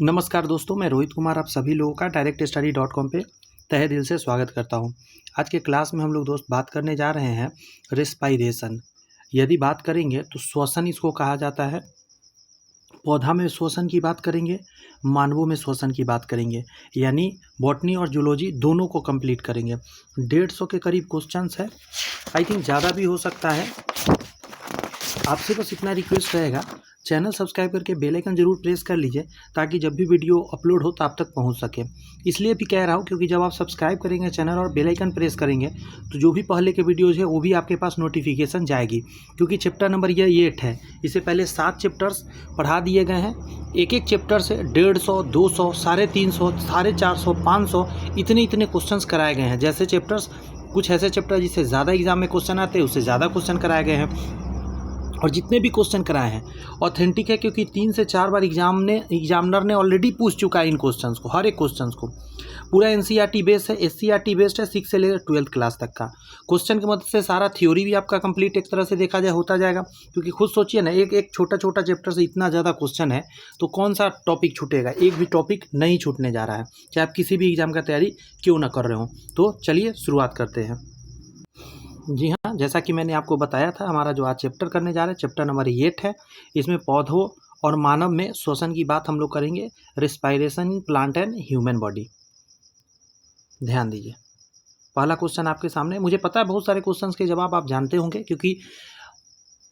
नमस्कार दोस्तों, मैं रोहित कुमार आप सभी लोगों का directstudy.com पे तहे दिल से स्वागत करता हूं। आज के क्लास में हम लोग दोस्त बात करने जा रहे हैं रेस्पायरेशन। यदि बात करेंगे तो श्वसन इसको कहा जाता है। पौधा में श्वसन की बात करेंगे, मानवों में श्वसन की बात करेंगे, यानी बॉटनी और जूलॉजी दोनों को कंप्लीट करेंगे। 150 के करीब क्वेश्चंस है, आई थिंक ज़्यादा भी हो सकता है। आपसे बस इतना रिक्वेस्ट रहेगा, चैनल सब्सक्राइब करके बेल आइकन जरूर प्रेस कर लीजिए ताकि जब भी वीडियो अपलोड हो तो आप तक पहुंच सके। इसलिए भी कह रहा हूं क्योंकि जब आप सब्सक्राइब करेंगे चैनल और बेल आइकन प्रेस करेंगे तो जो भी पहले के वीडियोज़ है वो भी आपके पास नोटिफिकेशन जाएगी। क्योंकि चैप्टर नंबर ये 8 है, इससे पहले 7 चैप्टर्स पढ़ा दिए गए हैं। एक एक चैप्टर से 150, 200, 350, 450, 500 इतने क्वेश्चंस कराए गए हैं। जैसे चैप्टर्स कुछ ऐसे चैप्टर जिससे ज़्यादा एग्जाम में क्वेश्चन आते हैं उससे ज़्यादा क्वेश्चन कराए गए हैं, और जितने भी क्वेश्चन कराए हैं ऑथेंटिक है, क्योंकि 3 से 4 बार एग्जामिनर ने ऑलरेडी पूछ चुका है इन क्वेश्चंस को, हर एक क्वेश्चंस को। पूरा एनसीईआरटी बेस्ड है, एससीईआरटी बेस्ड है, 6 से लेकर 12th क्लास तक का। क्वेश्चन की मदद से सारा थ्योरी भी आपका कंप्लीट एक तरह से देखा जाए होता जाएगा। क्योंकि खुद सोचिए ना, एक छोटा चैप्टर से इतना ज़्यादा क्वेश्चन है तो कौन सा टॉपिक छूटेगा? एक भी टॉपिक नहीं छूटने जा रहा है, चाहे आप किसी भी एग्जाम का तैयारी क्यों ना कर रहे हो। तो चलिए शुरुआत करते हैं। जी हाँ, जैसा कि मैंने आपको बताया था, हमारा जो आज चैप्टर करने जा रहे हैं चैप्टर नंबर 8 है। इसमें पौधों और मानव में श्वसन की बात हम लोग करेंगे, respiration in plant and human body. ध्यान दीजिए, पहला क्वेश्चन आपके सामने। मुझे पता है बहुत सारे क्वेश्चंस के जवाब आप जानते होंगे, क्योंकि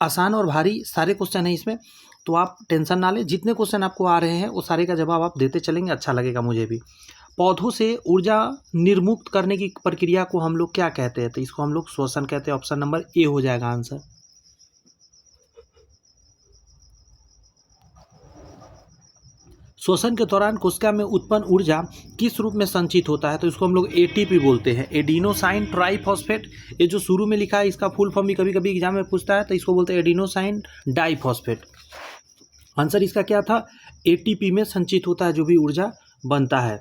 आसान और भारी सारे क्वेश्चन हैं इसमें, तो आप टेंशन ना लें। जितने क्वेश्चन आपको आ रहे हैं वो सारे का जवाब आप देते चलेंगे, अच्छा लगेगा मुझे भी। पौधों से ऊर्जा निर्मुक्त करने की प्रक्रिया को हम लोग क्या कहते हैं? तो इसको हम लोग श्वसन कहते हैं। ऑप्शन नंबर ए हो जाएगा आंसर। श्वसन के दौरान कोशिका में उत्पन्न ऊर्जा किस रूप में संचित होता है? तो इसको हम लोग एटीपी बोलते हैं, एडिनोसाइन ट्राइफॉस्फेट। ये जो शुरू में लिखा है इसका फुल फॉर्म भी कभी कभी एग्जाम में पूछता है, तो इसको बोलते हैं एडिनोसाइन डाइफॉस्फेट। आंसर इसका क्या था? एटीपी में संचित होता है जो भी ऊर्जा बनता है।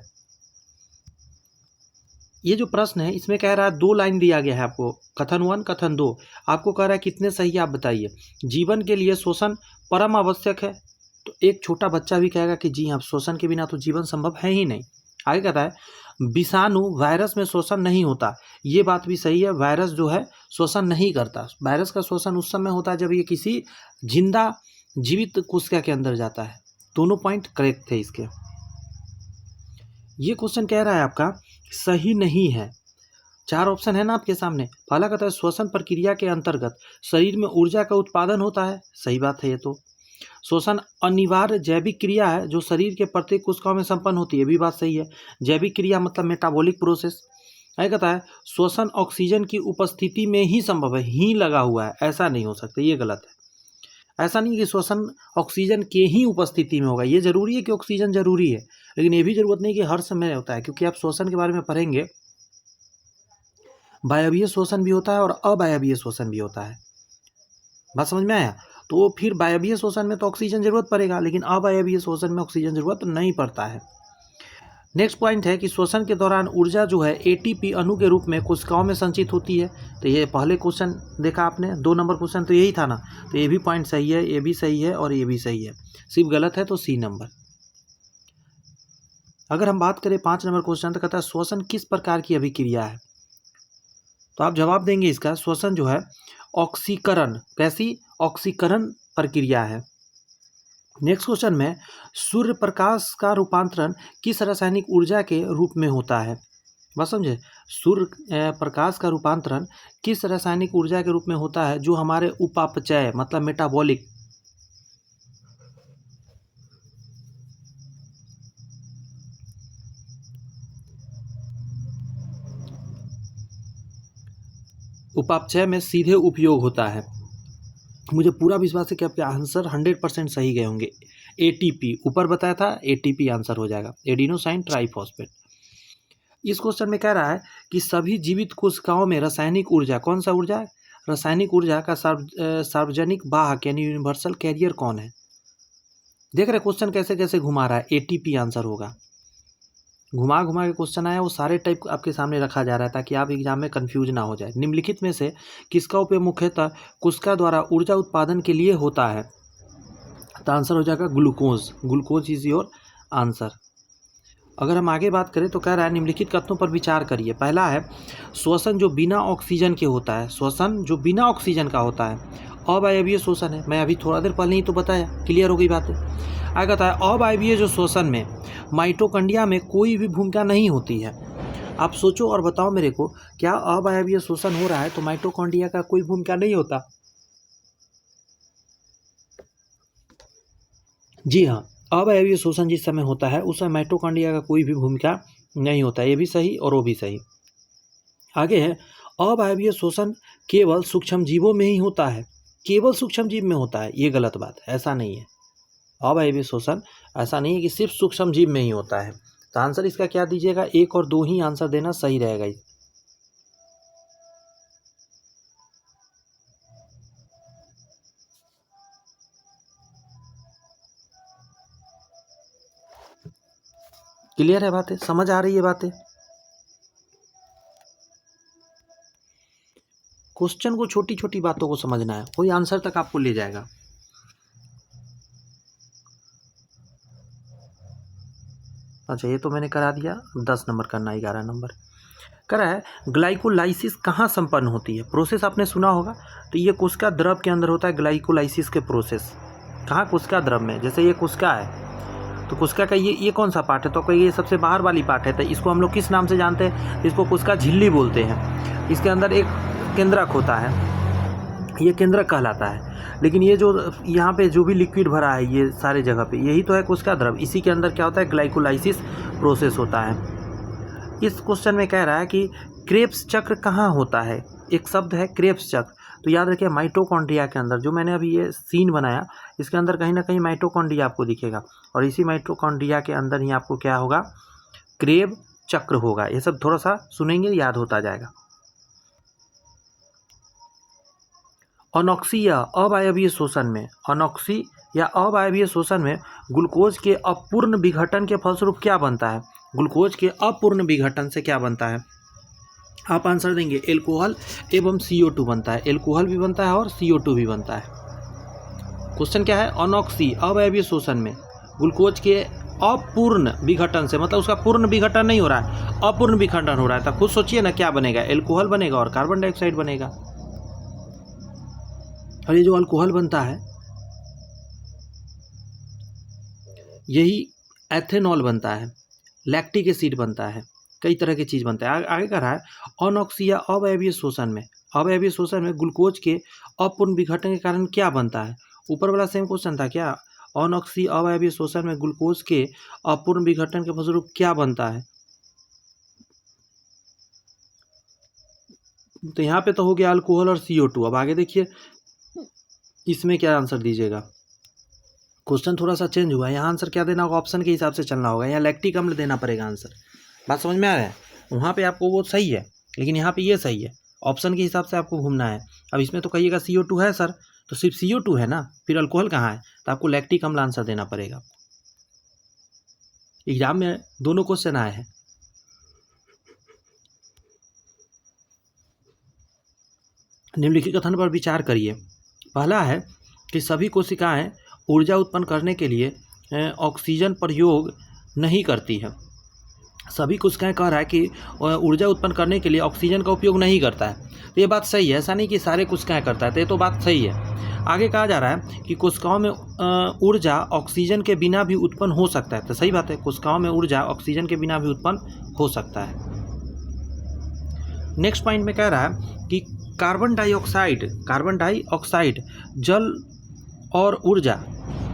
ये जो प्रश्न है इसमें कह रहा है 2 लाइन दिया गया है आपको, कथन 1 कथन 2। आपको कह रहा है कितने सही आप बताइए। जीवन के लिए श्वसन परम आवश्यक है, तो एक छोटा बच्चा भी कहेगा कि जी हाँ, श्वसन के बिना तो जीवन संभव है ही नहीं। आगे कहता है विषाणु वायरस में श्वसन नहीं होता। ये बात भी सही है, वायरस जो है श्वसन नहीं करता। वायरस का श्वसन उस समय होता है जब ये किसी जिंदा जीवित कोशिका के अंदर जाता है। दोनों पॉइंट करेक्ट थे इसके। ये क्वेश्चन कह रहा है आपका सही नहीं है। 4 ऑप्शन है ना आपके सामने। पहला कहता है श्वसन प्रक्रिया के अंतर्गत शरीर में ऊर्जा का उत्पादन होता है। सही बात है ये तो। श्वसन अनिवार्य जैविक क्रिया है जो शरीर के प्रत्येक कोशिकाओं में संपन्न होती है। ये भी बात सही है। जैविक क्रिया मतलब मेटाबॉलिक प्रोसेस। आगे कहता है श्वसन ऑक्सीजन की उपस्थिति में ही संभव है। ही लगा हुआ है, ऐसा नहीं हो सकता, ये गलत है। ऐसा नहीं कि श्वसन ऑक्सीजन के ही उपस्थिति में होगा। ये जरूरी है कि ऑक्सीजन जरूरी है, लेकिन ये भी जरूरत नहीं कि हर समय होता है, क्योंकि आप श्वसन के बारे में पढ़ेंगे, वायवीय श्वसन भी होता है और अवायवीय श्वसन भी होता है। बात समझ में आया? तो फिर वायवीय श्वसन में तो ऑक्सीजन जरूरत पड़ेगा, लेकिन अवायवीय श्वसन में ऑक्सीजन जरूरत नहीं पड़ता है। नेक्स्ट पॉइंट है कि श्वसन के दौरान ऊर्जा जो है एटीपी अणु के रूप में कोशिकाओं में संचित होती है। तो ये पहले क्वेश्चन देखा आपने, 2 नंबर क्वेश्चन तो यही था ना, तो ये भी पॉइंट सही है, ये भी सही है और ये भी सही है। सिर्फ गलत है तो सी नंबर। अगर हम बात करें 5 नंबर क्वेश्चन, तो कहता है श्वसन किस प्रकार की अभिक्रिया है? तो आप जवाब देंगे इसका, श्वसन जो है ऑक्सीकरण, कैसी ऑक्सीकरण प्रक्रिया है। नेक्स्ट क्वेश्चन में सूर्य प्रकाश का रूपांतरण किस रासायनिक ऊर्जा के रूप में होता है? बात समझे, सूर्य प्रकाश का रूपांतरण किस रासायनिक ऊर्जा के रूप में होता है जो हमारे उपापचय मतलब मेटाबॉलिक उपापचय में सीधे उपयोग होता है। मुझे पूरा विश्वास है कि आपके आंसर 100% सही गए होंगे। एटीपी ऊपर बताया था, एटीपी आंसर हो जाएगा, एडिनोसाइन ट्राइफॉस्फेट। इस क्वेश्चन में कह रहा है कि सभी जीवित कोशिकाओं में रासायनिक ऊर्जा, कौन सा ऊर्जा? रासायनिक ऊर्जा का सार्वजनिक वाहक यानी यूनिवर्सल कैरियर कौन है? देख रहे क्वेश्चन कैसे कैसे घुमा रहा है। एटीपी आंसर होगा। घुमा घुमा के क्वेश्चन आया, वो सारे टाइप आपके सामने रखा जा रहा है ताकि आप एग्जाम में कंफ्यूज ना हो जाए। निम्नलिखित में से किसका उपयोग मुख्यतः कोशिका द्वारा ऊर्जा उत्पादन के लिए होता है? तो आंसर हो जाएगा glucose. Glucose is your answer. अगर हम आगे बात करें तो कह रहा है निम्नलिखित कथनों पर विचार करिए। पहला है श्वसन जो बिना ऑक्सीजन के होता है, श्वसन जो बिना ऑक्सीजन का होता है अवायवीय श्वसन है। मैं अभी थोड़ा देर पहले ही तो बताया, क्लियर हो गई बात है। आगे कहता है अवायवीय जो श्वसन में माइटोकॉन्ड्रिया में कोई भी भूमिका नहीं होती है। आप सोचो और बताओ मेरे को, क्या अवायवीय श्वसन हो रहा है तो माइटोकॉन्ड्रिया का कोई भूमिका नहीं होता? जी हाँ, अवायवीय शोषण जिस समय होता है उस समय माइटोकॉन्ड्रिया का कोई भी भूमिका नहीं होता। ये भी सही और वो भी सही। आगे है अवायवीय शोषण केवल सूक्ष्म जीवों में ही होता है। केवल सूक्ष्म जीव में होता है, ये गलत बात है, ऐसा नहीं है। अवायवीय शोषण ऐसा नहीं है कि सिर्फ सूक्ष्म जीव में ही होता है। तो आंसर इसका क्या दीजिएगा? 1 और 2 ही आंसर देना सही रहेगा। क्लियर है बातें? समझ आ रही है बातें? क्वेश्चन को छोटी छोटी बातों को समझना है, कोई आंसर तक आपको ले जाएगा। अच्छा, ये तो मैंने करा दिया। 10 नंबर करना, 11 नंबर करा है। ग्लाइकोलाइसिस कहाँ संपन्न होती है? प्रोसेस आपने सुना होगा। तो ये कोशिका द्रव के अंदर होता है ग्लाइकोलाइसिस के प्रोसेस। कहाँ? कोशिका द्रव में। जैसे ये कोशिका है तो कोशिका का ये कौन सा पार्ट है? तो ये सबसे बाहर वाली पार्ट है। तो इसको हम लोग किस नाम से जानते हैं? इसको कोशिका झिल्ली बोलते हैं। इसके अंदर एक केंद्रक होता है, ये केंद्रक कहलाता है। लेकिन ये जो यहाँ पे जो भी लिक्विड भरा है ये सारे जगह पे, यही तो है कोशिका द्रव। इसी के अंदर क्या होता है? ग्लाइकोलाइसिस प्रोसेस होता है। इस क्वेश्चन में कह रहा है कि क्रेब्स चक्र कहाँ होता है? एक शब्द है क्रेब्स चक्र। तो याद रखिए माइटोकॉन्ड्रिया के अंदर, जो मैंने अभी ये सीन बनाया इसके अंदर कहीं ना कहीं माइटोकॉन्ड्रिया आपको दिखेगा, और इसी माइटोकॉन्ड्रिया के अंदर ही आपको क्या होगा? क्रेब चक्र होगा। ये सब थोड़ा सा सुनेंगे, याद होता जाएगा। अनॉक्सी या अवायवीय शोषण में, अनॉक्सी या अवायवीय शोषण में ग्लूकोज के अपूर्ण विघटन के फलस्वरूप क्या बनता है? ग्लूकोज के अपूर्ण विघटन से क्या बनता है? आप आंसर देंगे एल्कोहल एवं CO2 बनता है। एल्कोहल भी बनता है और CO2 भी बनता है। क्वेश्चन क्या है? अनॉक्सी अवायवीय शोषण में ग्लूकोज के अपूर्ण विघटन से, मतलब उसका पूर्ण विघटन नहीं हो रहा है, अपूर्ण विघटन हो रहा है। तो खुद सोचिए ना क्या बनेगा? एल्कोहल बनेगा और कार्बन डाइऑक्साइड बनेगा। और ये जो अल्कोहल बनता है यही एथेनॉल बनता है, लैक्टिक एसिड बनता है, कई तरह की चीज़ बनता है। आगे कह रहा है अनॉक्सी या अवायवीय शोषण में, अवायवीय शोषण में ग्लूकोज के अपूर्ण विघटन के कारण क्या बनता है? ऊपर वाला सेम क्वेश्चन था क्या? अनॉक्सी अवायवीय शोषण में ग्लूकोज के अपूर्ण विघटन के फलस्वरूप क्या बनता है? तो यहाँ पे तो हो गया अल्कोहल और CO2। अब आगे देखिए इसमें क्या आंसर दीजिएगा। क्वेश्चन थोड़ा सा चेंज हुआ है। यहाँ आंसर क्या देना होगा? ऑप्शन के हिसाब से चलना होगा। यहाँ लैक्टिक अम्ल देना पड़ेगा आंसर। बात समझ में आ रहा है? वहाँ पे आपको वो सही है, लेकिन यहाँ पे ये सही है। ऑप्शन के हिसाब से आपको घूमना है। अब इसमें तो कहिएगा CO2 है सर, तो सिर्फ CO2 है ना, फिर अल्कोहल कहाँ है? तो आपको लैक्टिक अम्ल आंसर देना पड़ेगा। एग्जाम में दोनों क्वेश्चन आए हैं। निम्नलिखित कथन पर विचार करिए। पहला है कि सभी कोशिकाएं ऊर्जा उत्पन्न करने के लिए ऑक्सीजन प्रयोग नहीं करती है। सभी कोशिकाएं कह रहा है कि ऊर्जा उत्पन्न करने के लिए ऑक्सीजन का उपयोग नहीं करता है। तो ये बात सही है, ऐसा नहीं कि सारे कोशिकाएं करता है। तो ये तो बात सही है। आगे कहा जा रहा है कि कोशिकाओं में ऊर्जा ऑक्सीजन के बिना भी उत्पन्न हो सकता है। तो सही बात है, कोशिकाओं में ऊर्जा ऑक्सीजन के बिना भी उत्पन्न हो सकता है। नेक्स्ट पॉइंट में कह रहा है कि कार्बन डाइऑक्साइड जल और ऊर्जा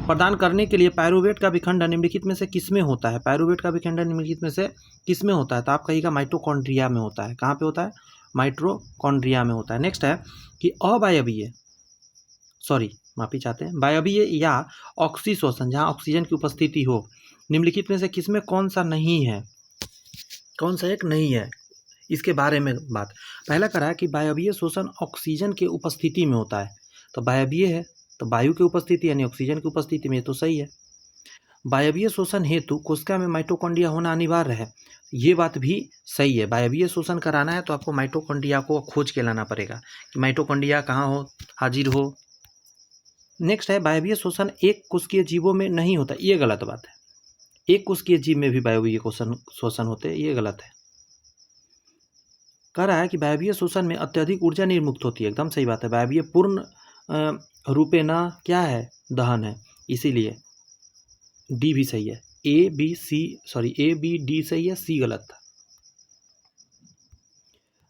प्रदान करने के लिए पायरुवेट का विखंडन निम्नलिखित में से किसमें होता है? पायरुवेट का विखंडन निम्नलिखित में से किसमें होता है? तो आप कहिएगा माइटोकॉन्ड्रिया में होता है। कहाँ पे होता है? माइटोकॉन्ड्रिया में होता है। नेक्स्ट है कि माफी चाहते हैं, वायवीय या ऑक्सीशोषण, जहाँ ऑक्सीजन की उपस्थिति हो, निम्नलिखित में से किसमें कौन सा नहीं है? कौन सा एक नहीं है? इसके बारे में बात। पहला करा है कि वायवीय शोषण ऑक्सीजन के उपस्थिति में होता है। तो वायवीय है तो वायु की उपस्थिति यानी ऑक्सीजन की उपस्थिति में, तो सही है। वायवीय शोषण हेतु कोशिका में माइटोकॉन्ड्रिया होना अनिवार्य है, ये बात भी सही है। वायवीय शोषण कराना है तो आपको माइटोकॉन्ड्रिया को खोज के लाना पड़ेगा कि माइटोकॉन्ड्रिया कहाँ हो, हाजिर हो। नेक्स्ट है वायवीय शोषण एक कोशिकीय जीवों में नहीं होता, ये गलत बात है। एक कोशिकीय जीव में भी वायवीय श्वसन होते हैं, ये गलत है। कह रहा है कि वायवीय श्वसन में अत्यधिक ऊर्जा निर्मुक्त होती है, एकदम सही बात है। वायवीय पूर्ण रूपे न क्या है, दहन है, इसीलिए डी भी सही है। ए बी डी सही है, सी गलत था।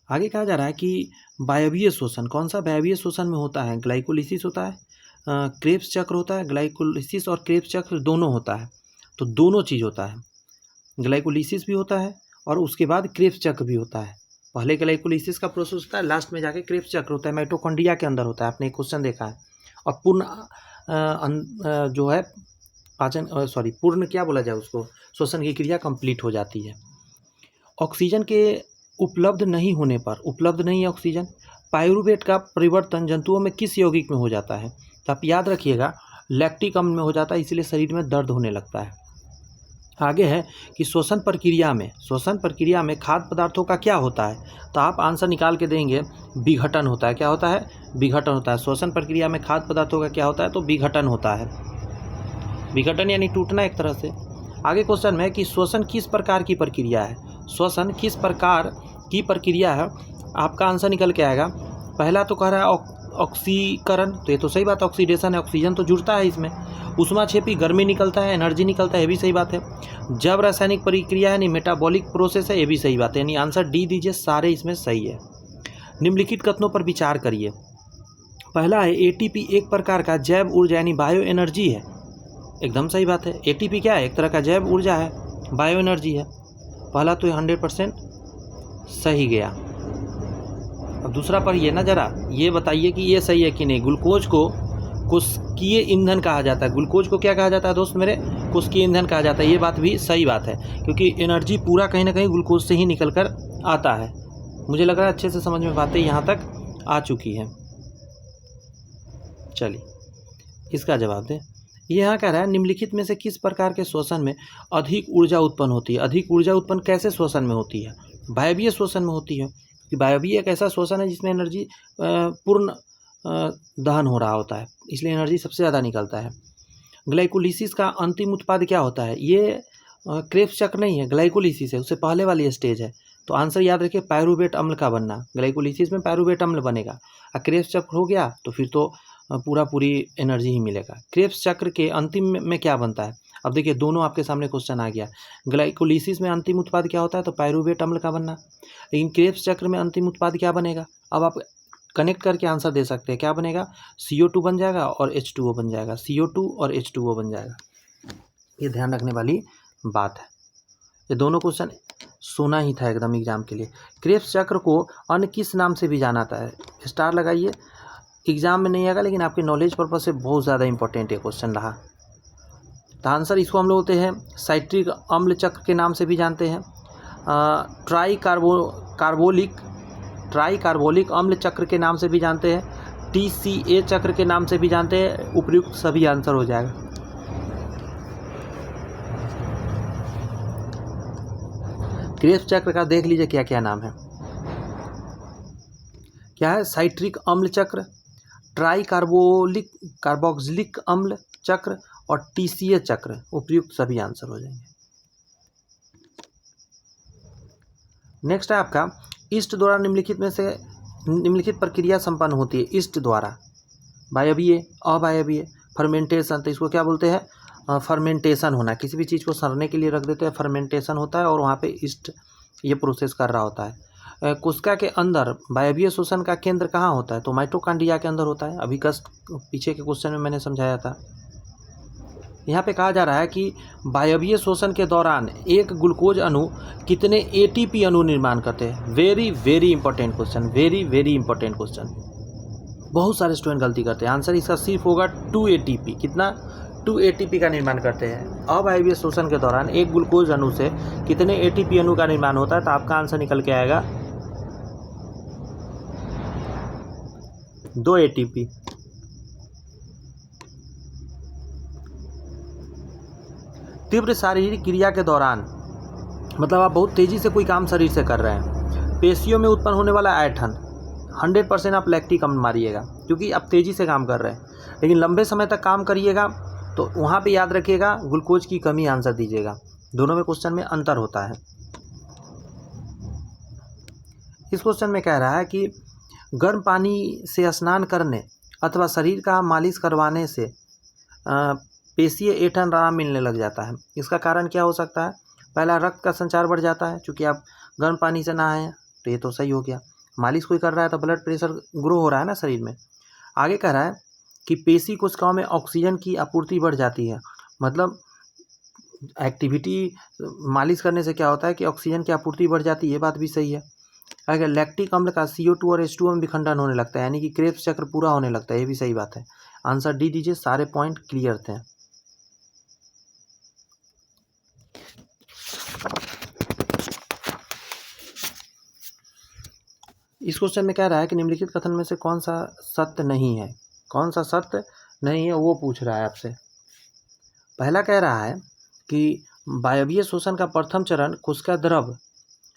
आगे कहा जा रहा है कि वायवीय श्वसन कौन सा वायवीय श्वसन में होता है, ग्लाइकोलिसिस होता है, क्रेब्स चक्र होता है, ग्लाइकोलिसिस और क्रेब्स चक्र दोनों होता है, तो दोनों चीज़ होता है, ग्लाइकोलिसिस भी होता है और उसके बाद क्रेब्स चक्र भी होता है। पहले ग्लाइकोलिसिस का प्रोसेस होता है, लास्ट में जाके क्रेब्स चक्र होता है, माइटोकॉन्ड्रिया के अंदर होता है, आपने एक क्वेश्चन देखा है। और पूर्ण जो है पूर्ण क्या बोला जाए उसको, श्वसन की क्रिया कंप्लीट हो जाती है। ऑक्सीजन के उपलब्ध नहीं होने पर, उपलब्ध नहीं है ऑक्सीजन, पायरुवेट का परिवर्तन जंतुओं में किस यौगिक में हो जाता है, तो आप याद रखिएगा लैक्टिक अम्ल में हो जाता है, इसलिए शरीर में दर्द होने लगता है। आगे है कि श्वसन प्रक्रिया में खाद्य पदार्थों का क्या होता है, तो आप आंसर निकाल के देंगे विघटन होता है। क्या होता है, विघटन होता है। श्वसन प्रक्रिया में खाद्य पदार्थों का क्या होता है, तो विघटन होता है। विघटन यानी टूटना एक तरह से। आगे क्वेश्चन में है कि श्वसन किस प्रकार की प्रक्रिया है, श्वसन किस प्रकार की प्रक्रिया है, आपका आंसर निकल के आएगा। पहला तो कह रहा है ऑक्सीकरण, तो ये तो सही बात है, ऑक्सीडेशन है, ऑक्सीजन तो जुड़ता है इसमें। ऊष्माक्षेपी, गर्मी निकलता है, एनर्जी निकलता है, ये भी सही बात है। जब रासायनिक प्रक्रिया है यानी मेटाबॉलिक प्रोसेस है, ये भी सही बात है, यानी आंसर डी दीजिए, सारे इसमें सही है। निम्नलिखित कथनों पर विचार करिए। पहला है एटीपी एक प्रकार का जैव ऊर्जा यानी बायो एनर्जी है, एकदम सही बात है। एटीपी क्या है, एक तरह का जैव ऊर्जा है, बायो एनर्जी है। पहला तो 100% सही गया। अब दूसरा पढ़िए ना जरा, ये बताइए कि ये सही है कि नहीं। ग्लूकोज को कोशिकीय ईंधन कहा जाता है, ग्लूकोज को क्या कहा जाता है दोस्त मेरे, कोशिकीय ईंधन कहा जाता है। ये बात भी सही बात है, क्योंकि एनर्जी पूरा कहीं ना कहीं ग्लूकोज से ही निकल कर आता है। मुझे लग रहा है अच्छे से समझ में बातें यहाँ तक आ चुकी हैं। चलिए इसका जवाब दें। यहाँ कह रहा है निम्नलिखित में से किस प्रकार के श्वसन में अधिक ऊर्जा उत्पन्न होती है। अधिक ऊर्जा उत्पन्न कैसे श्वसन में होती है, वायवीय श्वसन में होती है। कि वायवीय एक ऐसा श्वसन है जिसमें एनर्जी पूर्ण दहन हो रहा होता है, इसलिए एनर्जी सबसे ज़्यादा निकलता है। ग्लाइकोलिसिस का अंतिम उत्पाद क्या होता है, ये क्रेब्स चक्र नहीं है, ग्लाइकोलिसिस है, उससे पहले वाली स्टेज है। तो आंसर याद रखिए पायरुवेट अम्ल का बनना, ग्लाइकोलिसिस में पायरुवेट अम्ल बनेगा। और क्रेब्स चक्र हो गया तो फिर तो पूरी एनर्जी ही मिलेगा। क्रेब्स चक्र के अंतिम में क्या बनता है, अब देखिए दोनों आपके सामने क्वेश्चन आ गया। ग्लाइकोलिसिस में अंतिम उत्पाद क्या होता है, तो पायरुवेट अम्ल का बनना। लेकिन क्रेब्स चक्र में अंतिम उत्पाद क्या बनेगा, अब आप कनेक्ट करके आंसर दे सकते हैं। क्या बनेगा, CO2 बन जाएगा और H2O बन जाएगा, CO2 और H2O बन जाएगा। ये ध्यान रखने वाली बात है। ये दोनों क्वेश्चन सोना ही था एकदम एग्जाम के लिए। क्रेब्स चक्र को अन्य किस नाम से भी जाना जाता है, स्टार लगाइए। एग्जाम में नहीं आएगा लेकिन आपके नॉलेज पर्पज से बहुत ज़्यादा इंपॉर्टेंट ये क्वेश्चन रहा। तो आंसर इसको हम लोग होते हैं साइट्रिक अम्ल चक्र के नाम से भी जानते हैं, ट्राई कार्बोलिक अम्ल चक्र के नाम से भी जानते हैं, TCA चक्र के नाम से भी जानते हैं। उपयुक्त सभी आंसर हो जाएगा। क्रेब्स चक्र का देख लीजिए क्या क्या नाम है, क्या है, साइट्रिक अम्ल चक्र, ट्राई कार्बोक्सिलिक अम्ल चक्र और TCA चक्र। उपयुक्त सभी आंसर हो जाएंगे। नेक्स्ट है आपका ईस्ट द्वारा निम्नलिखित प्रक्रिया संपन्न होती है। ईस्ट द्वारा वायवीय, अवायवीय, फर्मेंटेशन, तो इसको क्या बोलते हैं, फर्मेंटेशन होना। किसी भी चीज़ को सड़ने के लिए रख देते हैं, फर्मेंटेशन होता है और वहाँ पे ईस्ट ये प्रोसेस कर रहा होता है। कोशिका के अंदर वायवीय श्वसन का केंद्र कहाँ होता है, तो माइटोकॉन्ड्रिया के अंदर होता है। अभी पीछे के क्वेश्चन में मैंने समझाया था। यहाँ पे कहा जा रहा है कि वायवीय श्वसन के दौरान एक ग्लूकोज अणु कितने ATP अणु निर्माण करते हैं। Very very important question, very very important question. बहुत सारे स्टूडेंट गलती करते हैं। आंसर इसका सिर्फ होगा 2 ATP। कितना, 2 ATP का निर्माण करते हैं। अवायवीय श्वसन के दौरान एक ग्लूकोज अणु से कितने ATP अणु का निर्माण होता है, तो आपका आंसर निकल के आएगा 2 ATP। तीव्र शारीरिक क्रिया के दौरान, मतलब आप बहुत तेज़ी से कोई काम शरीर से कर रहे हैं, पेशियों में उत्पन्न होने वाला ऐंठन 100% आप लैक्टिक अम्ल मारिएगा, क्योंकि आप तेज़ी से काम कर रहे हैं। लेकिन लंबे समय तक काम करिएगा तो वहाँ पे याद रखिएगा ग्लूकोज की कमी आंसर दीजिएगा, दोनों में क्वेश्चन में अंतर होता है। इस क्वेश्चन में कह रहा है कि गर्म पानी से स्नान करने अथवा शरीर का मालिश करवाने से पेशीय ऐंठन आराम मिलने लग जाता है। इसका कारण क्या हो सकता है? पहला, रक्त का संचार बढ़ जाता है, चूँकि आप गर्म पानी से नहाए हैं तो ये तो सही हो गया। मालिश कोई कर रहा है तो ब्लड प्रेशर ग्रो हो रहा है ना शरीर में। आगे कह रहा है कि पेशी कोशिकाओं में ऑक्सीजन की आपूर्ति बढ़ जाती है, मतलब एक्टिविटी मालिश करने से क्या होता है कि ऑक्सीजन की आपूर्ति बढ़ जाती है, ये बात भी सही है। अगर लैक्टिक अम्ल का CO2 और H2O में विखंडन होने लगता है, यानी कि क्रेब्स चक्र पूरा होने लगता है, ये भी सही बात है। आंसर डी दीजिए, सारे पॉइंट क्लियर थे। इस क्वेश्चन में कह रहा है कि निम्नलिखित कथन में से कौन सा सत्य नहीं है, कौन सा सत्य नहीं है वो पूछ रहा है आपसे। पहला कह रहा है कि वायवीय शोषण का प्रथम चरण कोशिका द्रव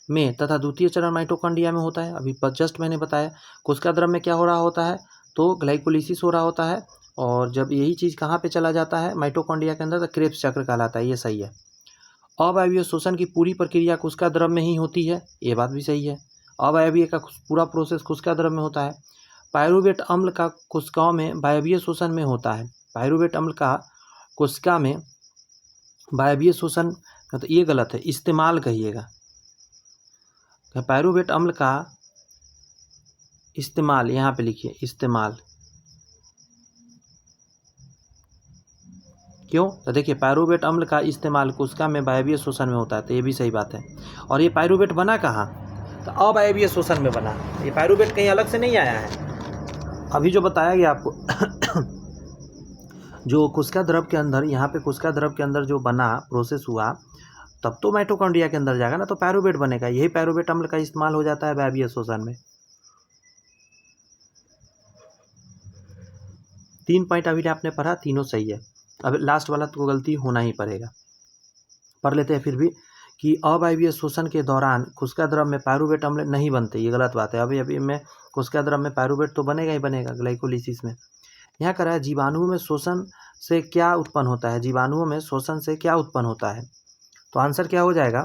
में तथा द्वितीय चरण माइटोकॉन्ड्रिया में होता है। अभी जस्ट मैंने बताया कोशिका द्रव में क्या हो रहा होता है, तो ग्लाइकोलिसिस हो रहा होता है, और जब यही चीज़ कहाँ पे चला जाता है माइटोकॉन्ड्रिया के अंदर, तो क्रेब्स चक्र कहलाता है, ये सही है। अवायवीय शोषण की पूरी प्रक्रिया कोशिका द्रव में ही होती है, ये बात भी सही है। अवायवीय का पूरा प्रोसेस कोशिका द्रव में होता है। पायरुवेट अम्ल का कोशिकाओं में वायवीय शोषण में होता है। पायरुवेट अम्ल का कोशिका में वायवीय शोषण, तो ये गलत है, इस्तेमाल कहिएगा। पायरुवेट अम्ल का इस्तेमाल, यहाँ पे लिखिए इस्तेमाल, क्यों? तो देखिए पायरुवेट अम्ल का इस्तेमाल कोशिका में वायवीय शोषण में होता है, तो ये भी सही बात है। और ये पायरुवेट बना कहाँ? तो अवायवीय शोषण में बना, ये पायरुवेट कहीं अलग से नहीं आया है। अभी जो बताया गया आपको जो कोशिका द्रव के अंदर, यहाँ पे कोशिका द्रव के अंदर जो बना, प्रोसेस हुआ, तब तो माइटोकॉन्ड्रिया के अंदर जाएगा ना, तो पायरुवेट बनेगा। यही पायरुवेट अम्ल का इस्तेमाल हो जाता है वायवीय शोषण में। 3 पॉइंट अभी आपने पढ़ा, तीनों सही है। अब लास्ट वाला तो गलती होना ही पड़ेगा, पढ़ लेते हैं फिर भी, कि अवायवीय शोषण के दौरान कोशिका द्रव में पायरुवेट अम्ल नहीं बनते, ये गलत बात है। अभी में कोशिका द्रव में पायरुवेट तो बनेगा ही बनेगा ग्लाइकोलिसिस में। यहाँ कह रहा है जीवाणुओं में शोषण से क्या उत्पन्न होता है, जीवाणुओं में शोषण से क्या उत्पन्न होता है, तो आंसर क्या हो जाएगा?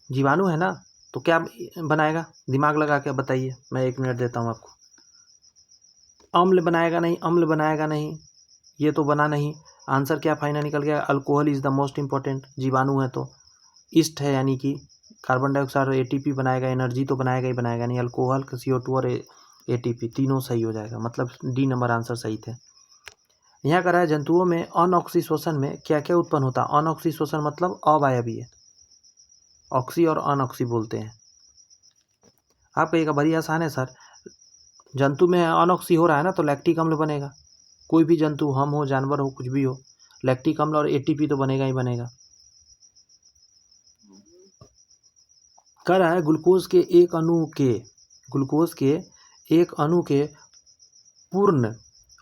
जीवाणु है ना, तो क्या बनाएगा? दिमाग लगा के बताइए, मैं 1 मिनट देता हूँ आपको। अम्ल बनाएगा नहीं, अम्ल बनाएगा नहीं, ये तो बना नहीं। आंसर क्या फाइनल निकल गया? Alcohol is the most important. जीवाणु है तो ईस्ट है, यानी कि कार्बन डाइऑक्साइड और ATP बनाएगा, एनर्जी तो बनाएगा ही बनाएगा नहीं। अल्कोहल, CO2 और ATP तीनों सही हो जाएगा, मतलब डी नंबर आंसर सही थे। यहाँ कह रहा है जंतुओं में अनऑक्सी शोषण में क्या क्या उत्पन्न होता है? अनऑक्सी शोषण मतलब अवायवीय, ऑक्सी और अनऑक्सी बोलते हैं। आप कहिएगा बड़ी आसान है सर, जंतु में अनऑक्सी हो रहा है ना, तो लैक्टिक अम्ल बनेगा। कोई भी जंतु, हम हो, जानवर हो, कुछ भी हो, लैक्टिक अम्ल और ATP तो बनेगा ही बनेगा। कह रहा है ग्लूकोज के एक अणु के पूर्ण